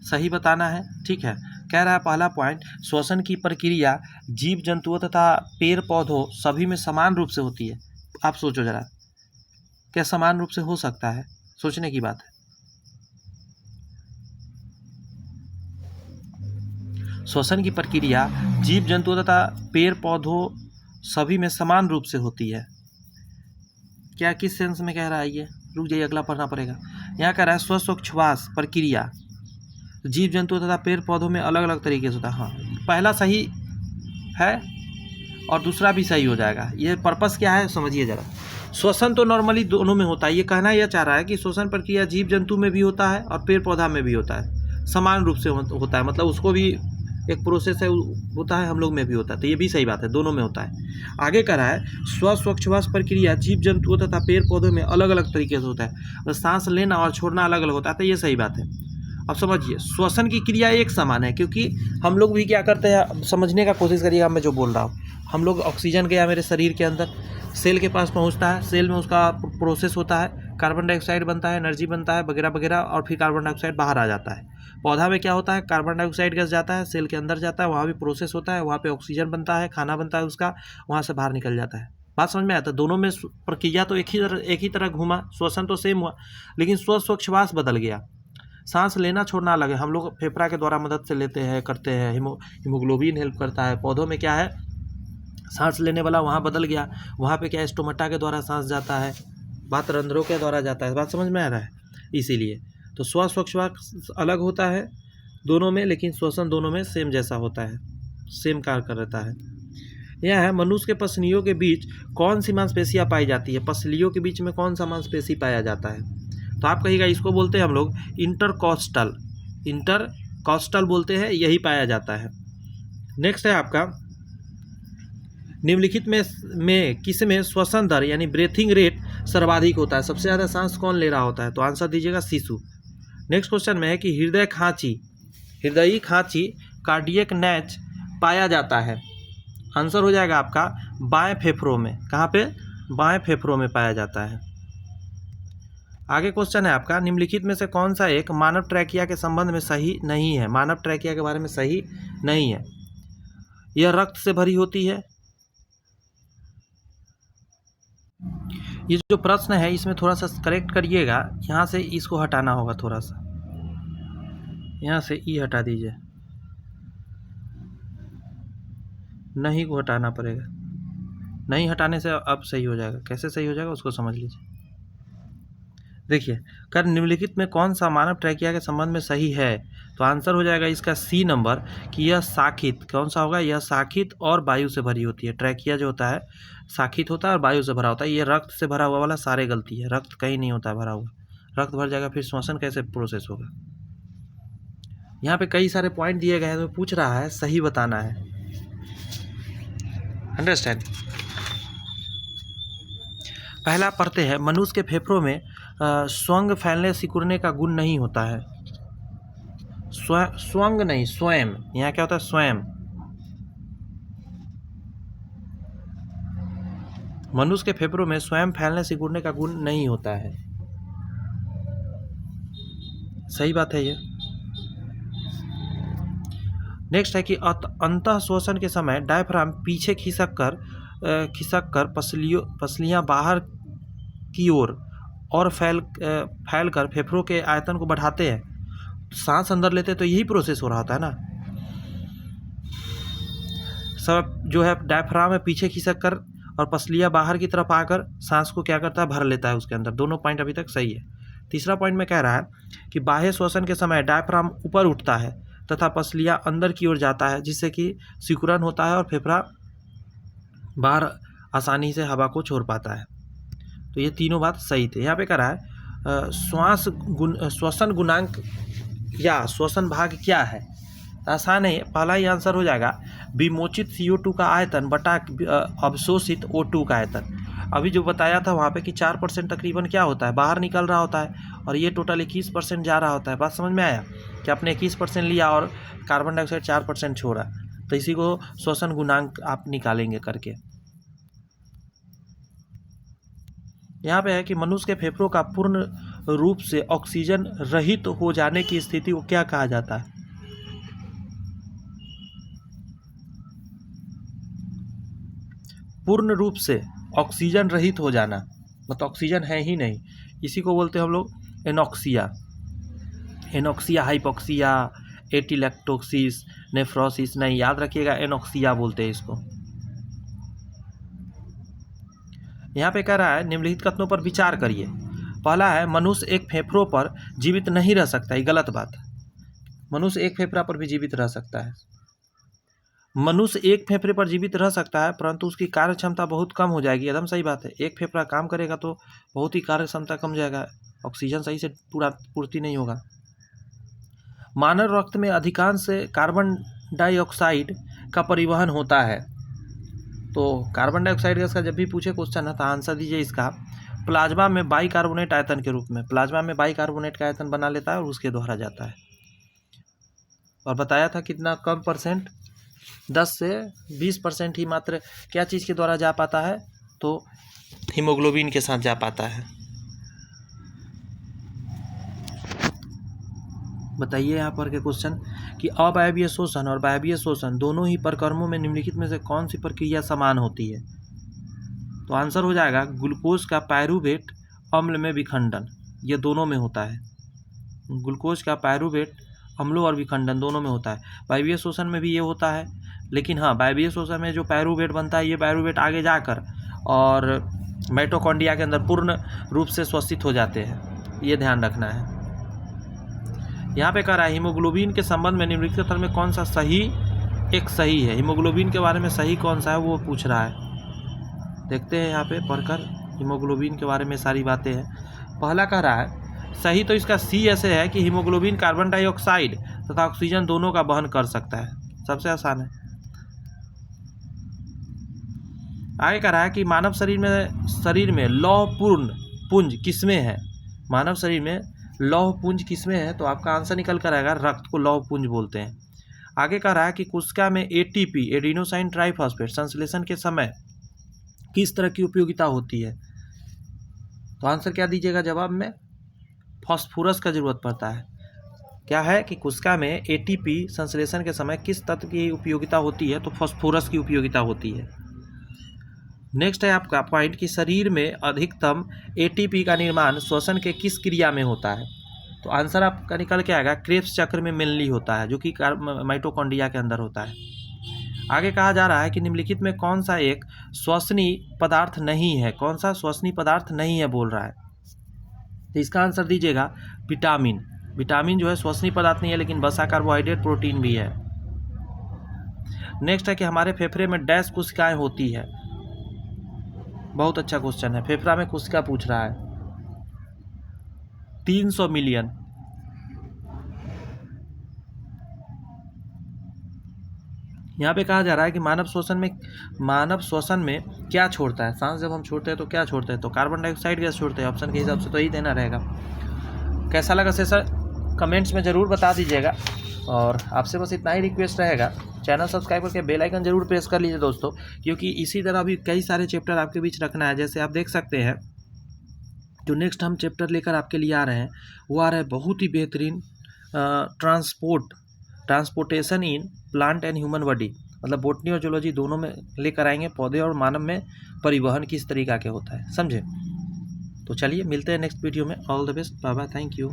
सही बताना है, ठीक है। कह रहा है पहला पॉइंट, श्वसन की प्रक्रिया जीव जंतुओं तथा पेड़ पौधों सभी में समान रूप से होती है। आप सोचो जरा, क्या समान रूप से हो सकता है, सोचने की बात है। श्वसन की प्रक्रिया जीव जंतुओं तथा पेड़ पौधों सभी में समान रूप से होती है। क्या किस सेंस में कह रहा है ये, रुक जाइए, अगला पढ़ना पड़ेगा। यहाँ कह रहा है श्वासोच्छ्वास प्रक्रिया जीव जंतुओं तथा पेड़ पौधों में अलग अलग तरीके से होता है। हाँ, पहला सही है और दूसरा भी सही हो जाएगा। ये पर्पस क्या है समझिए जरा। श्वसन तो नॉर्मली दोनों में होता है, ये कहना यह चाह रहा है कि श्वसन प्रक्रिया जीव जंतु में भी होता है और पेड़ पौधा में भी होता है, समान रूप से होता है, मतलब उसको भी एक प्रोसेस है, होता है, हम लोग में भी होता है, तो ये भी सही बात है, दोनों में होता है। आगे कह रहा है स्वच्छवास प्रक्रिया जीव जंतुओं तथा पेड़ पौधों में अलग अलग तरीके से होता है, तो सांस लेना और छोड़ना अलग अलग होता है, तो ये सही बात है। अब समझिए, श्वसन की क्रिया एक समान है, क्योंकि हम लोग भी क्या करते हैं, समझने का कोशिश करिएगा मैं जो बोल रहा हूँ। हम लोग, ऑक्सीजन गया मेरे शरीर के अंदर, सेल के पास पहुँचता है, सेल में उसका प्रोसेस होता है, कार्बन डाइऑक्साइड बनता है, एनर्जी बनता है वगैरह वगैरह, और फिर कार्बन डाइऑक्साइड बाहर आ जाता है। पौधा में क्या होता है, कार्बन डाइऑक्साइड गैस जाता है, सेल के अंदर जाता है, वहाँ भी प्रोसेस होता है, वहाँ पे ऑक्सीजन बनता है, खाना बनता है उसका, वहाँ से बाहर निकल जाता है। बात समझ में आता है? दोनों में प्रक्रिया तो एक ही तरह घूमा, श्वसन तो सेम हुआ, लेकिन स्वच्छवास बदल गया। सांस लेना छोड़ना अलग है, हम लोग फेफड़ा के द्वारा मदद से लेते हैं, करते हैं, हीमोग्लोबिन हेल्प करता है। पौधों में क्या है, सांस लेने वाला वहाँ बदल गया, वहाँ पे क्या है, स्टोमेटा के द्वारा सांस जाता है, बात रंध्रों के द्वारा जाता है। बात समझ में आ रहा है? इसीलिए तो स्वच्छवास अलग होता है दोनों में, लेकिन श्वसन दोनों में सेम जैसा होता है, सेम कार्य करता है। यह है, मनुष्य के पसलियों के बीच कौन सी मांसपेशियाँ पाई जाती है? पसलियों के बीच में कौन सा मांसपेशी पाया जाता है? तो आप कहिएगा, इसको बोलते हैं हम लोग इंटरकॉस्टल, इंटरकॉस्टल बोलते हैं, यही पाया जाता है। नेक्स्ट है आपका, निम्नलिखित में किस में श्वसन दर यानी ब्रेथिंग रेट सर्वाधिक होता है? सबसे ज़्यादा सांस कौन ले रहा होता है? तो आंसर दीजिएगा शिशु। नेक्स्ट क्वेश्चन में है कि हृदयी खांची कार्डियक नैच पाया जाता है? आंसर हो जाएगा आपका बाएं फेफड़ों में। कहाँ पे? बाएं फेफड़ों में पाया जाता है। आगे क्वेश्चन है आपका, निम्नलिखित में से कौन सा एक मानव ट्रैकिया के संबंध में सही नहीं है? मानव ट्रैकिया के बारे में सही नहीं है। यह रक्त से भरी होती है। ये जो प्रश्न है इसमें थोड़ा सा करेक्ट करिएगा, यहाँ से इसको हटाना होगा, थोड़ा सा यहाँ से ई हटा दीजिए, नहीं को हटाना पड़ेगा, नहीं हटाने से अब सही हो जाएगा। कैसे सही हो जाएगा उसको समझ लीजिए। देखिए, कर निम्नलिखित में कौन सा मानव ट्रैकिया के संबंध में सही है? तो आंसर हो जाएगा इसका सी नंबर, कि यह शाखित, कौन सा होगा, यह शाखित और वायु से भरी होती है। ट्रैकिया जो होता है शाखित होता है और वायु से भरा होता है। ये रक्त से भरा हुआ वाला सारे गलती है, रक्त कहीं नहीं होता है भरा हुआ, रक्त भर जाएगा फिर श्वसन कैसे प्रोसेस होगा? यहाँ पे कई सारे पॉइंट दिए गए हैं, तो पूछ रहा है सही बताना है, अंडरस्टैंड। पहला पढ़ते हैं, मनुष्य के फेफड़ों में स्वंग फैलने सिकुड़ने का गुण नहीं होता है। स्वंग नहीं, स्वयं, यहाँ क्या होता है, स्वयं। मनुष्य के फेफड़ों में स्वयं फैलने सिकुड़ने का गुण नहीं होता है। सही बात है ये। नेक्स्ट है कि अंतः श्वसन के समय डायफ्राम पीछे खिसक कर पसलियाँ बाहर की ओर और फैलकर फेफड़ों के आयतन को बढ़ाते हैं। सांस अंदर लेते तो यही प्रोसेस हो रहा होता है ना। सब जो है डायफ्राम में पीछे खिसक कर और पसलियाँ बाहर की तरफ आकर सांस को क्या करता है, भर लेता है उसके अंदर। दोनों पॉइंट अभी तक सही है। तीसरा पॉइंट में कह रहा है कि बाह्य श्वसन के समय डायफ्राम ऊपर उठता है तथा पसलियाँ अंदर की ओर जाता है, जिससे कि सिकुड़न होता है और फेफड़ा बाहर आसानी से हवा को छोड़ पाता है। तो ये तीनों बात सही थे। यहाँ पे कह रहा है श्वसन गुणांक या श्वसन भाग क्या है? आसान है, पहला ही आंसर हो जाएगा विमोचित CO2 का आयतन बटा अवशोषित O2 का आयतन। अभी जो बताया था वहाँ पे कि 4% तकरीबन क्या होता है, बाहर निकल रहा होता है, और ये टोटल 21% जा रहा होता है। बात समझ में आया कि आपने 21% लिया और कार्बन डाइऑक्साइड 4% छोड़ा, तो इसी को श्वसन गुणांक आप निकालेंगे करके। यहाँ पे है कि मनुष्य के फेफड़ों का पूर्ण रूप से ऑक्सीजन रहित हो जाने की स्थिति को क्या कहा जाता है? पूर्ण रूप से ऑक्सीजन रहित हो जाना मतलब ऑक्सीजन है ही नहीं, इसी को बोलते हैं हम लोग एनॉक्सिया। एनॉक्सिया, हाइपोक्सिया, एटिलेक्टोसिस, नेफ्रोसिस नहीं, याद रखिएगा एनॉक्सिया बोलते हैं इसको। यहाँ पे कह रहा है निम्नलिखित कथनों पर विचार करिए। पहला है मनुष्य एक फेफड़ों पर जीवित नहीं रह सकता, ये गलत बात है। मनुष्य एक फेफड़ा पर भी जीवित रह सकता है। मनुष्य एक फेफड़े पर जीवित रह सकता है, परंतु उसकी कार्य क्षमता बहुत कम हो जाएगी। एकदम सही बात है, एक फेफड़ा काम करेगा तो बहुत ही कार्य क्षमता कम जाएगा, ऑक्सीजन सही से पूरा पूर्ति नहीं होगा। मानव रक्त में अधिकांश कार्बन डाइऑक्साइड का परिवहन होता है। तो कार्बन डाइऑक्साइड गैस का जब भी पूछे क्वेश्चन है तो आंसर दीजिए इसका प्लाज्मा में बाइकार्बोनेट आयतन के रूप में। प्लाज्मा में बाइकार्बोनेट का आयतन बना लेता है और उसके द्वारा जाता है। और बताया था कितना कम परसेंट, 10 से 20% ही मात्र क्या चीज़ के द्वारा जा पाता है, तो हीमोग्लोबिन के साथ जा पाता है। बताइए यहाँ पर के क्वेश्चन कि अवायवीय शोषण और वायवीय शोषण दोनों ही प्रक्रमों में निम्नलिखित में से कौन सी प्रक्रिया समान होती है? तो आंसर हो जाएगा ग्लूकोज का पायरूवेट अम्ल में विखंडन, ये दोनों में होता है। ग्लूकोज का पायरूवेट अम्लों और विखंडन दोनों में होता है। वायवीय शोषण में भी ये होता है, लेकिन हाँ, वायवीय शोषण में जो पायरूवेट बनता है, ये पायरूवेट आगे जाकर और माइटोकॉन्ड्रिया के अंदर पूर्ण रूप से श्वसित हो जाते हैं, ये ध्यान रखना है। यहाँ पे कह रहा है हीमोग्लोबिन के संबंध में निम्नलिखित में कौन सा सही है। हीमोग्लोबिन के बारे में सही कौन सा है वो पूछ रहा है। देखते हैं यहाँ पे पढ़कर हीमोग्लोबिन के बारे में सारी बातें हैं। पहला कह रहा है सही, तो इसका सी ऐसे है कि हीमोग्लोबिन कार्बन डाइऑक्साइड तथा ऑक्सीजन दोनों का वहन कर सकता है, सबसे आसान है। आगे कह रहा है कि मानव शरीर में लौहपूर्ण पुंज किसमें है? मानव शरीर में लौह पुंज किसमें है? तो आपका आंसर निकल कर आएगा रक्त को लौह पुंज बोलते हैं। आगे कह रहा है कि कोशिका में एटीपी एडिनोसाइन ट्राइफॉस्फेट संश्लेषण के समय किस तरह की उपयोगिता होती है? तो आंसर क्या दीजिएगा जवाब में? फास्फोरस का जरूरत पड़ता है। क्या है कि कोशिका में एटीपी संश्लेषण के समय किस तत्व की उपयोगिता होती है? तो फास्फोरस की उपयोगिता होती है। नेक्स्ट है आपका पॉइंट कि शरीर में अधिकतम एटीपी का निर्माण श्वसन के किस क्रिया में होता है? तो आंसर आपका निकल के आएगा क्रेब्स चक्र में मेनली होता है, जो कि माइटोकॉन्ड्रिया के अंदर होता है। आगे कहा जा रहा है कि निम्नलिखित में कौन सा एक श्वसनीय पदार्थ नहीं है? कौन सा श्वसनीय पदार्थ नहीं है बोल रहा है, तो इसका आंसर दीजिएगा विटामिन। विटामिन जो है श्वसनीय पदार्थ नहीं है, लेकिन वसा, कार्बोहाइड्रेट, प्रोटीन भी है। नेक्स्ट है कि हमारे फेफड़े में डैश कोशिकाएं होती है। बहुत अच्छा क्वेश्चन है, फेफड़ा में कोशिका पूछ रहा है। 300 मिलियन। यहाँ पे कहा जा रहा है कि मानव श्वसन में क्या छोड़ता है? सांस जब हम छोड़ते हैं तो क्या छोड़ते हैं? तो कार्बन डाइऑक्साइड गैस छोड़ते हैं। ऑप्शन के हिसाब से तो यही देना रहेगा। कैसा लगा सेशन कमेंट्स में ज़रूर बता दीजिएगा। और आपसे बस इतना ही रिक्वेस्ट रहेगा, चैनल सब्सक्राइब करके बेल आइकन जरूर प्रेस कर लीजिए दोस्तों, क्योंकि इसी तरह भी कई सारे चैप्टर आपके बीच रखना है। जैसे आप देख सकते हैं जो नेक्स्ट हम चैप्टर लेकर आपके लिए आ रहे हैं वो आ रहा है बहुत ही बेहतरीन transportation in plant and human body, मतलब बॉटनी और जूलॉजी दोनों में लेकर आएंगे। पौधे और मानव में परिवहन किस तरीका के होता है, समझे? तो चलिए मिलते हैं नेक्स्ट वीडियो में। All the best, bye bye, thank you.